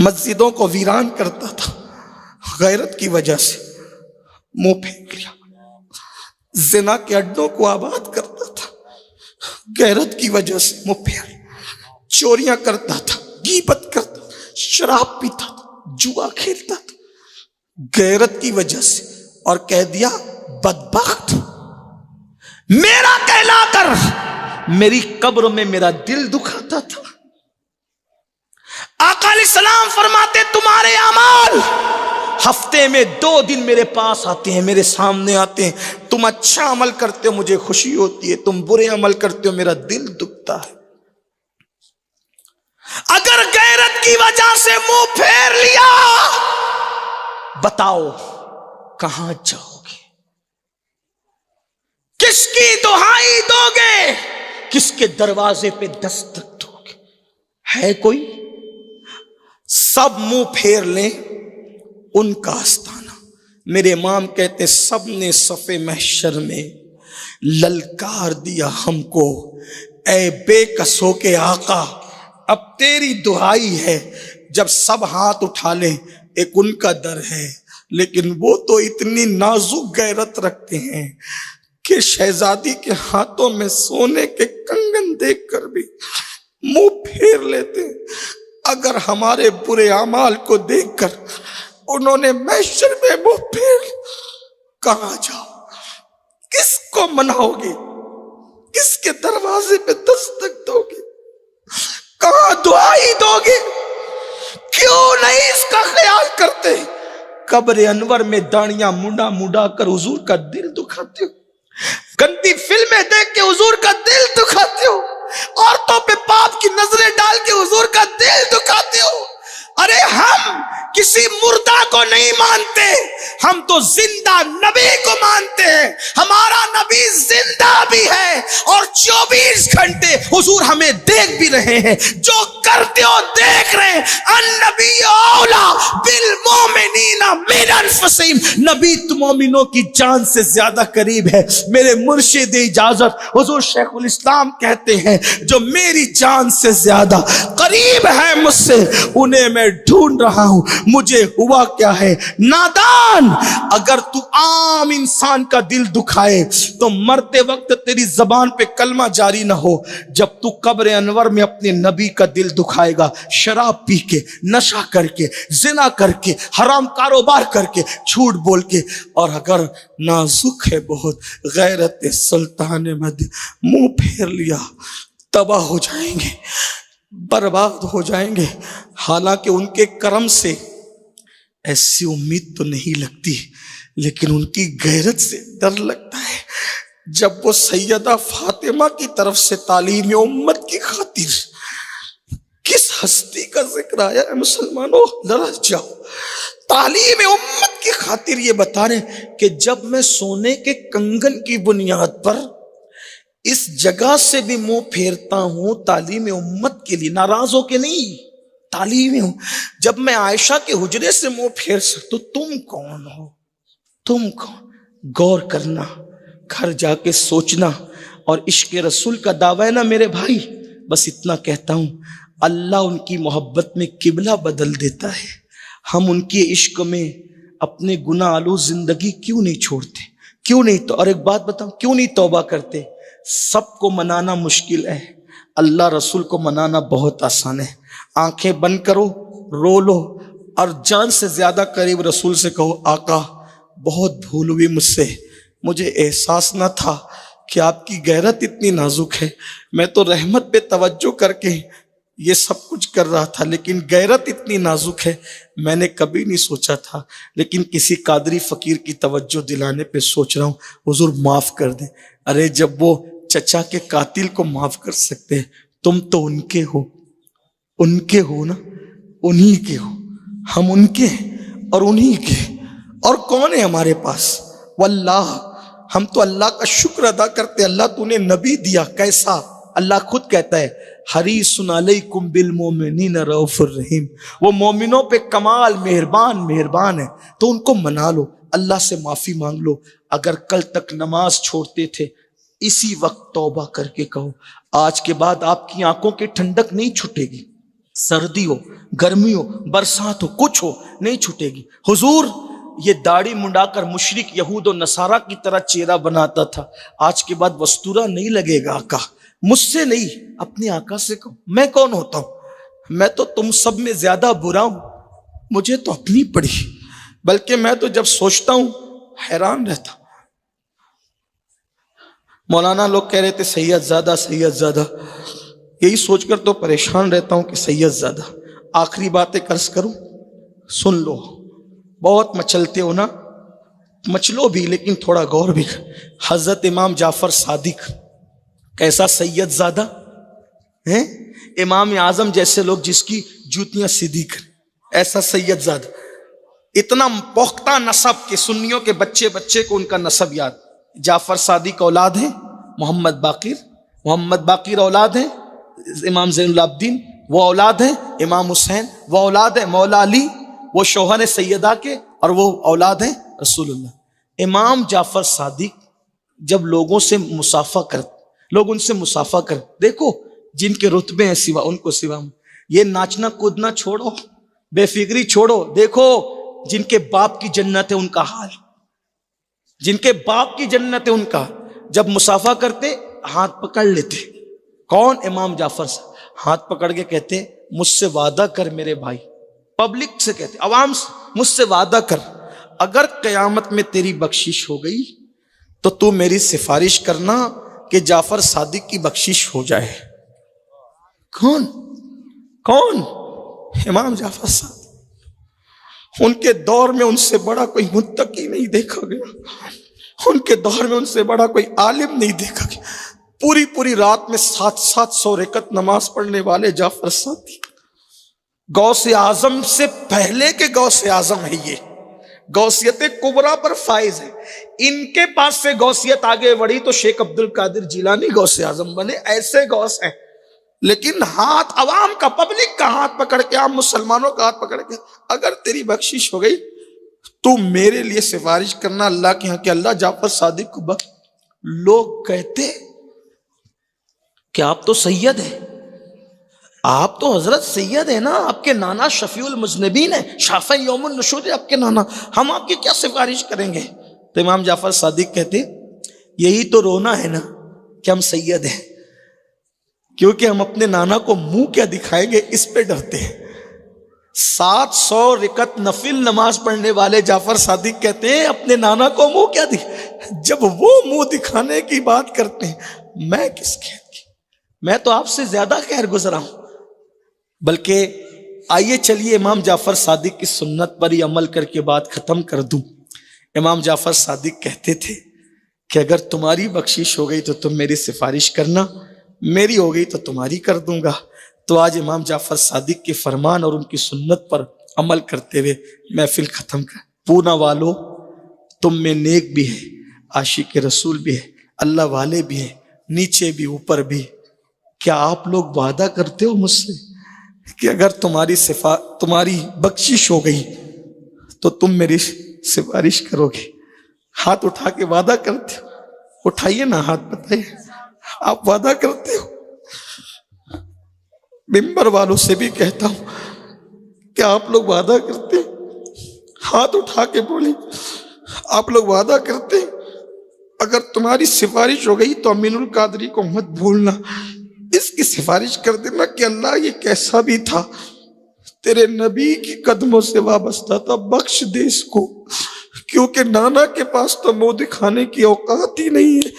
مسجدوں کو ویران کرتا تھا, غیرت کی وجہ سے منہ پھینک لیا. زنا کے اڈوں کو آباد کرتا تھا, غیرت کی وجہ سے منہ پھیر. چوریاں کرتا تھا, غیبت کرتا تھا, شراب پیتا تھا, جوا کھیلتا تھا, غیرت کی وجہ سے. اور کہہ دیا بدبخت, میرا کہلا کر میری قبر میں میرا دل دکھاتا تھا. آقا علیہ السلام فرماتے تمہارے اعمال ہفتے میں 2 دن میرے پاس آتے ہیں, میرے سامنے آتے ہیں. تم اچھا عمل کرتے ہو مجھے خوشی ہوتی ہے, تم برے عمل کرتے ہو میرا دل دکھتا ہے. اگر غیرت کی وجہ سے منہ پھیر لیا, بتاؤ کہاں جاؤ گے؟ کس کی دہائی دو گے؟ کس کے دروازے پہ دستک دو گے؟ ہے کوئی؟ سب منہ پھیر لیں ان کا آستانہ. میرے امام کہتے سب نے صف محشر میں للکار دیا ہم کو, اے بے کسوں کے آقا اب تیری دہائی ہے. جب سب ہاتھ اٹھا لیں ایک ان کا در ہے, لیکن وہ تو اتنی نازک غیرت رکھتے ہیں کہ شہزادی کے ہاتھوں میں سونے کے کنگن دیکھ کر بھی منہ پھیر لیتے. اگر ہمارے برے اعمال کو دیکھ کر انہوں نے محشر میں منہ پھیر, کہاں جاؤ؟ کس کو مناؤ گے؟ کس کے دروازے پہ دستک دو گے؟ کہاں دعائی دو گے؟ کیوں نہیں اس کا خیال کرتے؟ قبر انور میں داڑیاں منڈا کر حضور کا دل دکھاتے ہو, گندی فلمیں دیکھ کے حضور کا دل دکھاتے ہو, عورتوں پہ پاپ کی نظریں ڈال کے حضور کا دل دکھاتے ہو. ارے ہم کسی مردہ کو نہیں مانتے, ہم تو زندہ نبی کو مانتے ہیں. ہمارا نبی زندہ بھی ہے اور 24 گھنٹے حضور ہمیں دیکھ بھی رہے ہیں. جو کرتے ہو دیکھ رہے ہیں. النبی اولا بالمومنین من انفسہم, نبی تو مومنوں کی جان سے زیادہ قریب ہے. میرے مرشد اجازت حضور شیخ الاسلام کہتے ہیں جو میری جان سے زیادہ قریب ہے مجھ سے انہیں میں ڈھونڈ رہا ہوں. مجھے ہوا کیا ہے نادان, اگر تو عام انسان کا دل دکھائے تو مرتے وقت تیری زبان پہ کلمہ جاری نہ ہو. جب تو قبر انور میں اپنے نبی کا دل دکھائے گا شراب پی کے, نشہ کر کے, زنا کر کے, حرام کاروبار کر کے, جھوٹ بول کے, اور اگر نازک ہے بہت غیرت سلطان مدینہ منہ پھیر لیا, تباہ ہو جائیں گے, برباد ہو جائیں گے. حالانکہ ان کے کرم سے ایسی امید تو نہیں لگتی, لیکن ان کی غیرت سے ڈر لگتا ہے. جب وہ سیدہ فاطمہ کی طرف سے تعلیم امت کی خاطر کس ہستی کا ذکر آیا ہے مسلمانوں, ذرا جاؤ. تعلیم امت کی خاطر یہ بتا رہے کہ جب میں سونے کے کنگن کی بنیاد پر اس جگہ سے بھی منہ پھیرتا ہوں تعلیم امت کے لیے, ناراض ہو کے نہیں, تعلیم ہوں. جب میں عائشہ کے حجرے سے منہ پھیر سکتا, تو تم کون ہو؟ تم کون؟ غور کرنا, گھر جا کے سوچنا. اور عشق رسول کا دعویٰ ہے نا میرے بھائی، بس اتنا کہتا ہوں، اللہ ان کی محبت میں قبلہ بدل دیتا ہے۔ ہم ان کے عشق میں اپنے گناہ آلود زندگی کیوں نہیں چھوڑتے؟ کیوں نہیں؟ تو اور ایک بات بتاؤں، کیوں نہیں توبہ کرتے؟ سب کو منانا مشکل ہے، اللہ رسول کو منانا بہت آسان ہے۔ آنکھیں بند کرو، رو لو، اور جان سے زیادہ قریب رسول سے کہو، آقا بہت بھول ہوئی مجھ سے، مجھے احساس نہ تھا کہ آپ کی غیرت اتنی نازک ہے، میں تو رحمت پہ توجہ کر کے یہ سب کچھ کر رہا تھا، لیکن غیرت اتنی نازک ہے میں نے کبھی نہیں سوچا تھا، لیکن کسی قادری فقیر کی توجہ دلانے پہ سوچ رہا ہوں، حضور معاف کر دیں۔ ارے جب وہ چچا کے قاتل کو معاف کر سکتے ہیں، تم تو ان کے ہو نا، انہی کے ہو، ہم ان کے ہیں اور انہی کے، اور کون ہے ہمارے پاس؟ واللہ ہم تو اللہ کا شکر ادا کرتے، اللہ تو نے نبی دیا، کیسا؟ اللہ خود کہتا ہے حریص علیکم بالمومنین رؤوف الرحیم، وہ مومنوں پہ کمال مہربان ہے، تو ان کو منا لو، اللہ سے معافی مانگ لو۔ اگر کل تک نماز چھوڑتے تھے، اسی وقت توبہ کر کے کہو، آج کے بعد آپ کی آنکھوں کی ٹھنڈک نہیں چھٹے گی، سردی ہو، گرمی ہو، برسات ہو، کچھ ہو، نہیں چھٹے گی۔ حضور یہ داڑھی منڈا کر مشرک یہود و نصارہ کی طرح چہرہ بناتا تھا، آج کے بعد وستورہ نہیں لگے گا آقا، مجھ سے نہیں، اپنے آقا سے کہو۔ میں کون ہوتا ہوں؟ میں تو تم سب میں زیادہ برا ہوں، مجھے تو اپنی پڑی، بلکہ میں تو جب سوچتا ہوں حیران رہتا ہوں۔ مولانا لوگ کہہ رہے تھے سید زادہ، یہی سوچ کر تو پریشان رہتا ہوں کہ سید زادہ۔ آخری باتیں عرض کروں، سن لو، بہت مچلتے ہو نا، مچلو بھی، لیکن تھوڑا غور بھی۔ حضرت امام جعفر صادق کیسا سید زادہ ہیں؟ امام اعظم جیسے لوگ جس کی جوتیاں سیدھی کریں، ایسا سید زادہ، اتنا پختہ نسب کہ سنیوں کے بچے کو ان کا نسب یاد۔ جعفر صادق اولاد ہیں محمد باقر اولاد ہیں امام زین العابدین، وہ اولاد ہیں امام حسین، وہ اولاد ہیں مولا علی، وہ شوہر سیدہ کے، اور وہ اولاد ہیں رسول اللہ۔ امام جعفر صادق جب لوگوں سے مصافحہ کرتے، لوگ ان سے مصافحہ کرتے، دیکھو جن کے رتبے ہیں سوا ان کو سوا، یہ ناچنا کودنا چھوڑو، بے فکری چھوڑو، دیکھو جن کے باپ کی جنت ہے ان کا حال، جن کے باپ کی جنت ہے ان کا، جب مصافحہ کرتے ہاتھ پکڑ لیتے۔ کون؟ امام جعفر صاحب، ہاتھ پکڑ کے کہتے مجھ سے وعدہ کر میرے بھائی، پبلک سے کہتے، عوام سے، مجھ سے وعدہ کر، اگر قیامت میں تیری بخشش ہو گئی تو تو میری سفارش کرنا کہ جعفر صادق کی بخشش ہو جائے۔ کون؟ امام جعفر صادق۔ ان کے دور میں ان سے بڑا کوئی متقی نہیں دیکھا گیا، ان کے دور میں ان سے بڑا کوئی عالم نہیں دیکھا گیا۔ پوری رات میں 700 رکعت نماز پڑھنے والے جعفر صادق، غوث اعظم سے پہلے کے غوث اعظم ہے، یہ غوثیت کبریٰ پر فائز ہے۔ ان کے پاس سے غوثیت آگے بڑھی تو شیخ عبد القادر جیلانی غوث اعظم بنے، ایسے غوث ہیں۔ لیکن ہاتھ عوام کا، پبلک کا ہاتھ پکڑ کے، عام مسلمانوں کا ہاتھ پکڑ کے، اگر تیری بخشش ہو گئی تو میرے لیے سفارش کرنا اللہ کے ہاں کہ اللہ جعفر صادق کو بخش۔ لوگ کہتے کہ آپ تو سید ہیں، آپ تو حضرت سید ہیں نا، آپ کے نانا شفیع المذنبین ہیں، شافع یوم النشور ہے آپ کے نانا، ہم آپ کی کیا سفارش کریں گے؟ تو امام جعفر صادق کہتے یہی تو رونا ہے نا کہ ہم سید ہیں، کیونکہ ہم اپنے نانا کو منہ کیا دکھائیں گے، اس پہ ڈرتے ہیں۔ 700 رکعت نفل نماز پڑھنے والے جعفر صادق کہتے ہیں اپنے نانا کو منہ کیا جب وہ منہ دکھانے کی بات کرتے ہیں، میں کس خیر کی، میں تو آپ سے زیادہ خیر گزرا ہوں۔ بلکہ آئیے چلیے امام جعفر صادق کی سنت پر ہی عمل کر کے بات ختم کر دوں۔ امام جعفر صادق کہتے تھے کہ اگر تمہاری بخشش ہو گئی تو تم میری سفارش کرنا، میری ہو گئی تو تمہاری کر دوں گا۔ تو آج امام جعفر صادق کے فرمان اور ان کی سنت پر عمل کرتے ہوئے محفل ختم کر۔ پونا والو، تم میں نیک بھی ہے، عاشق رسول بھی ہے، اللہ والے بھی ہیں، نیچے بھی اوپر بھی۔ کیا آپ لوگ وعدہ کرتے ہو مجھ سے کہ اگر تمہاری بخشش ہو گئی تو تم میری سفارش کرو گے؟ ہاتھ اٹھا کے وعدہ کرتے ہو؟ اٹھائیے نا ہاتھ، بتائیے آپ وعدہ کرتے ہو؟ ممبر والوں سے بھی کہتا ہوں کہ آپ لوگ وعدہ کرتے ہیں؟ ہاتھ اٹھا کے بولیں، آپ لوگ وعدہ کرتے ہیں؟ اگر تمہاری سفارش ہو گئی تو امین القادری کو مت بھولنا، اس کی سفارش کر دینا کہ اللہ یہ کیسا بھی تھا تیرے نبی کی قدموں سے وابستہ تھا، بخش دے اس کو، کیونکہ نانا کے پاس تو منہ دکھانے کی اوقات ہی نہیں ہے۔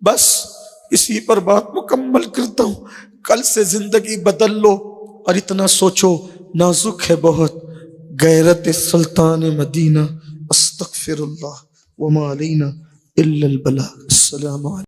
بس اسی پر بات مکمل کرتا ہوں، کل سے زندگی بدل لو، اور اتنا سوچو نازک ہے بہت غیرت سلطان مدینہ، استغفر اللہ وما علینا الا البلاغ۔ السلام علیکم۔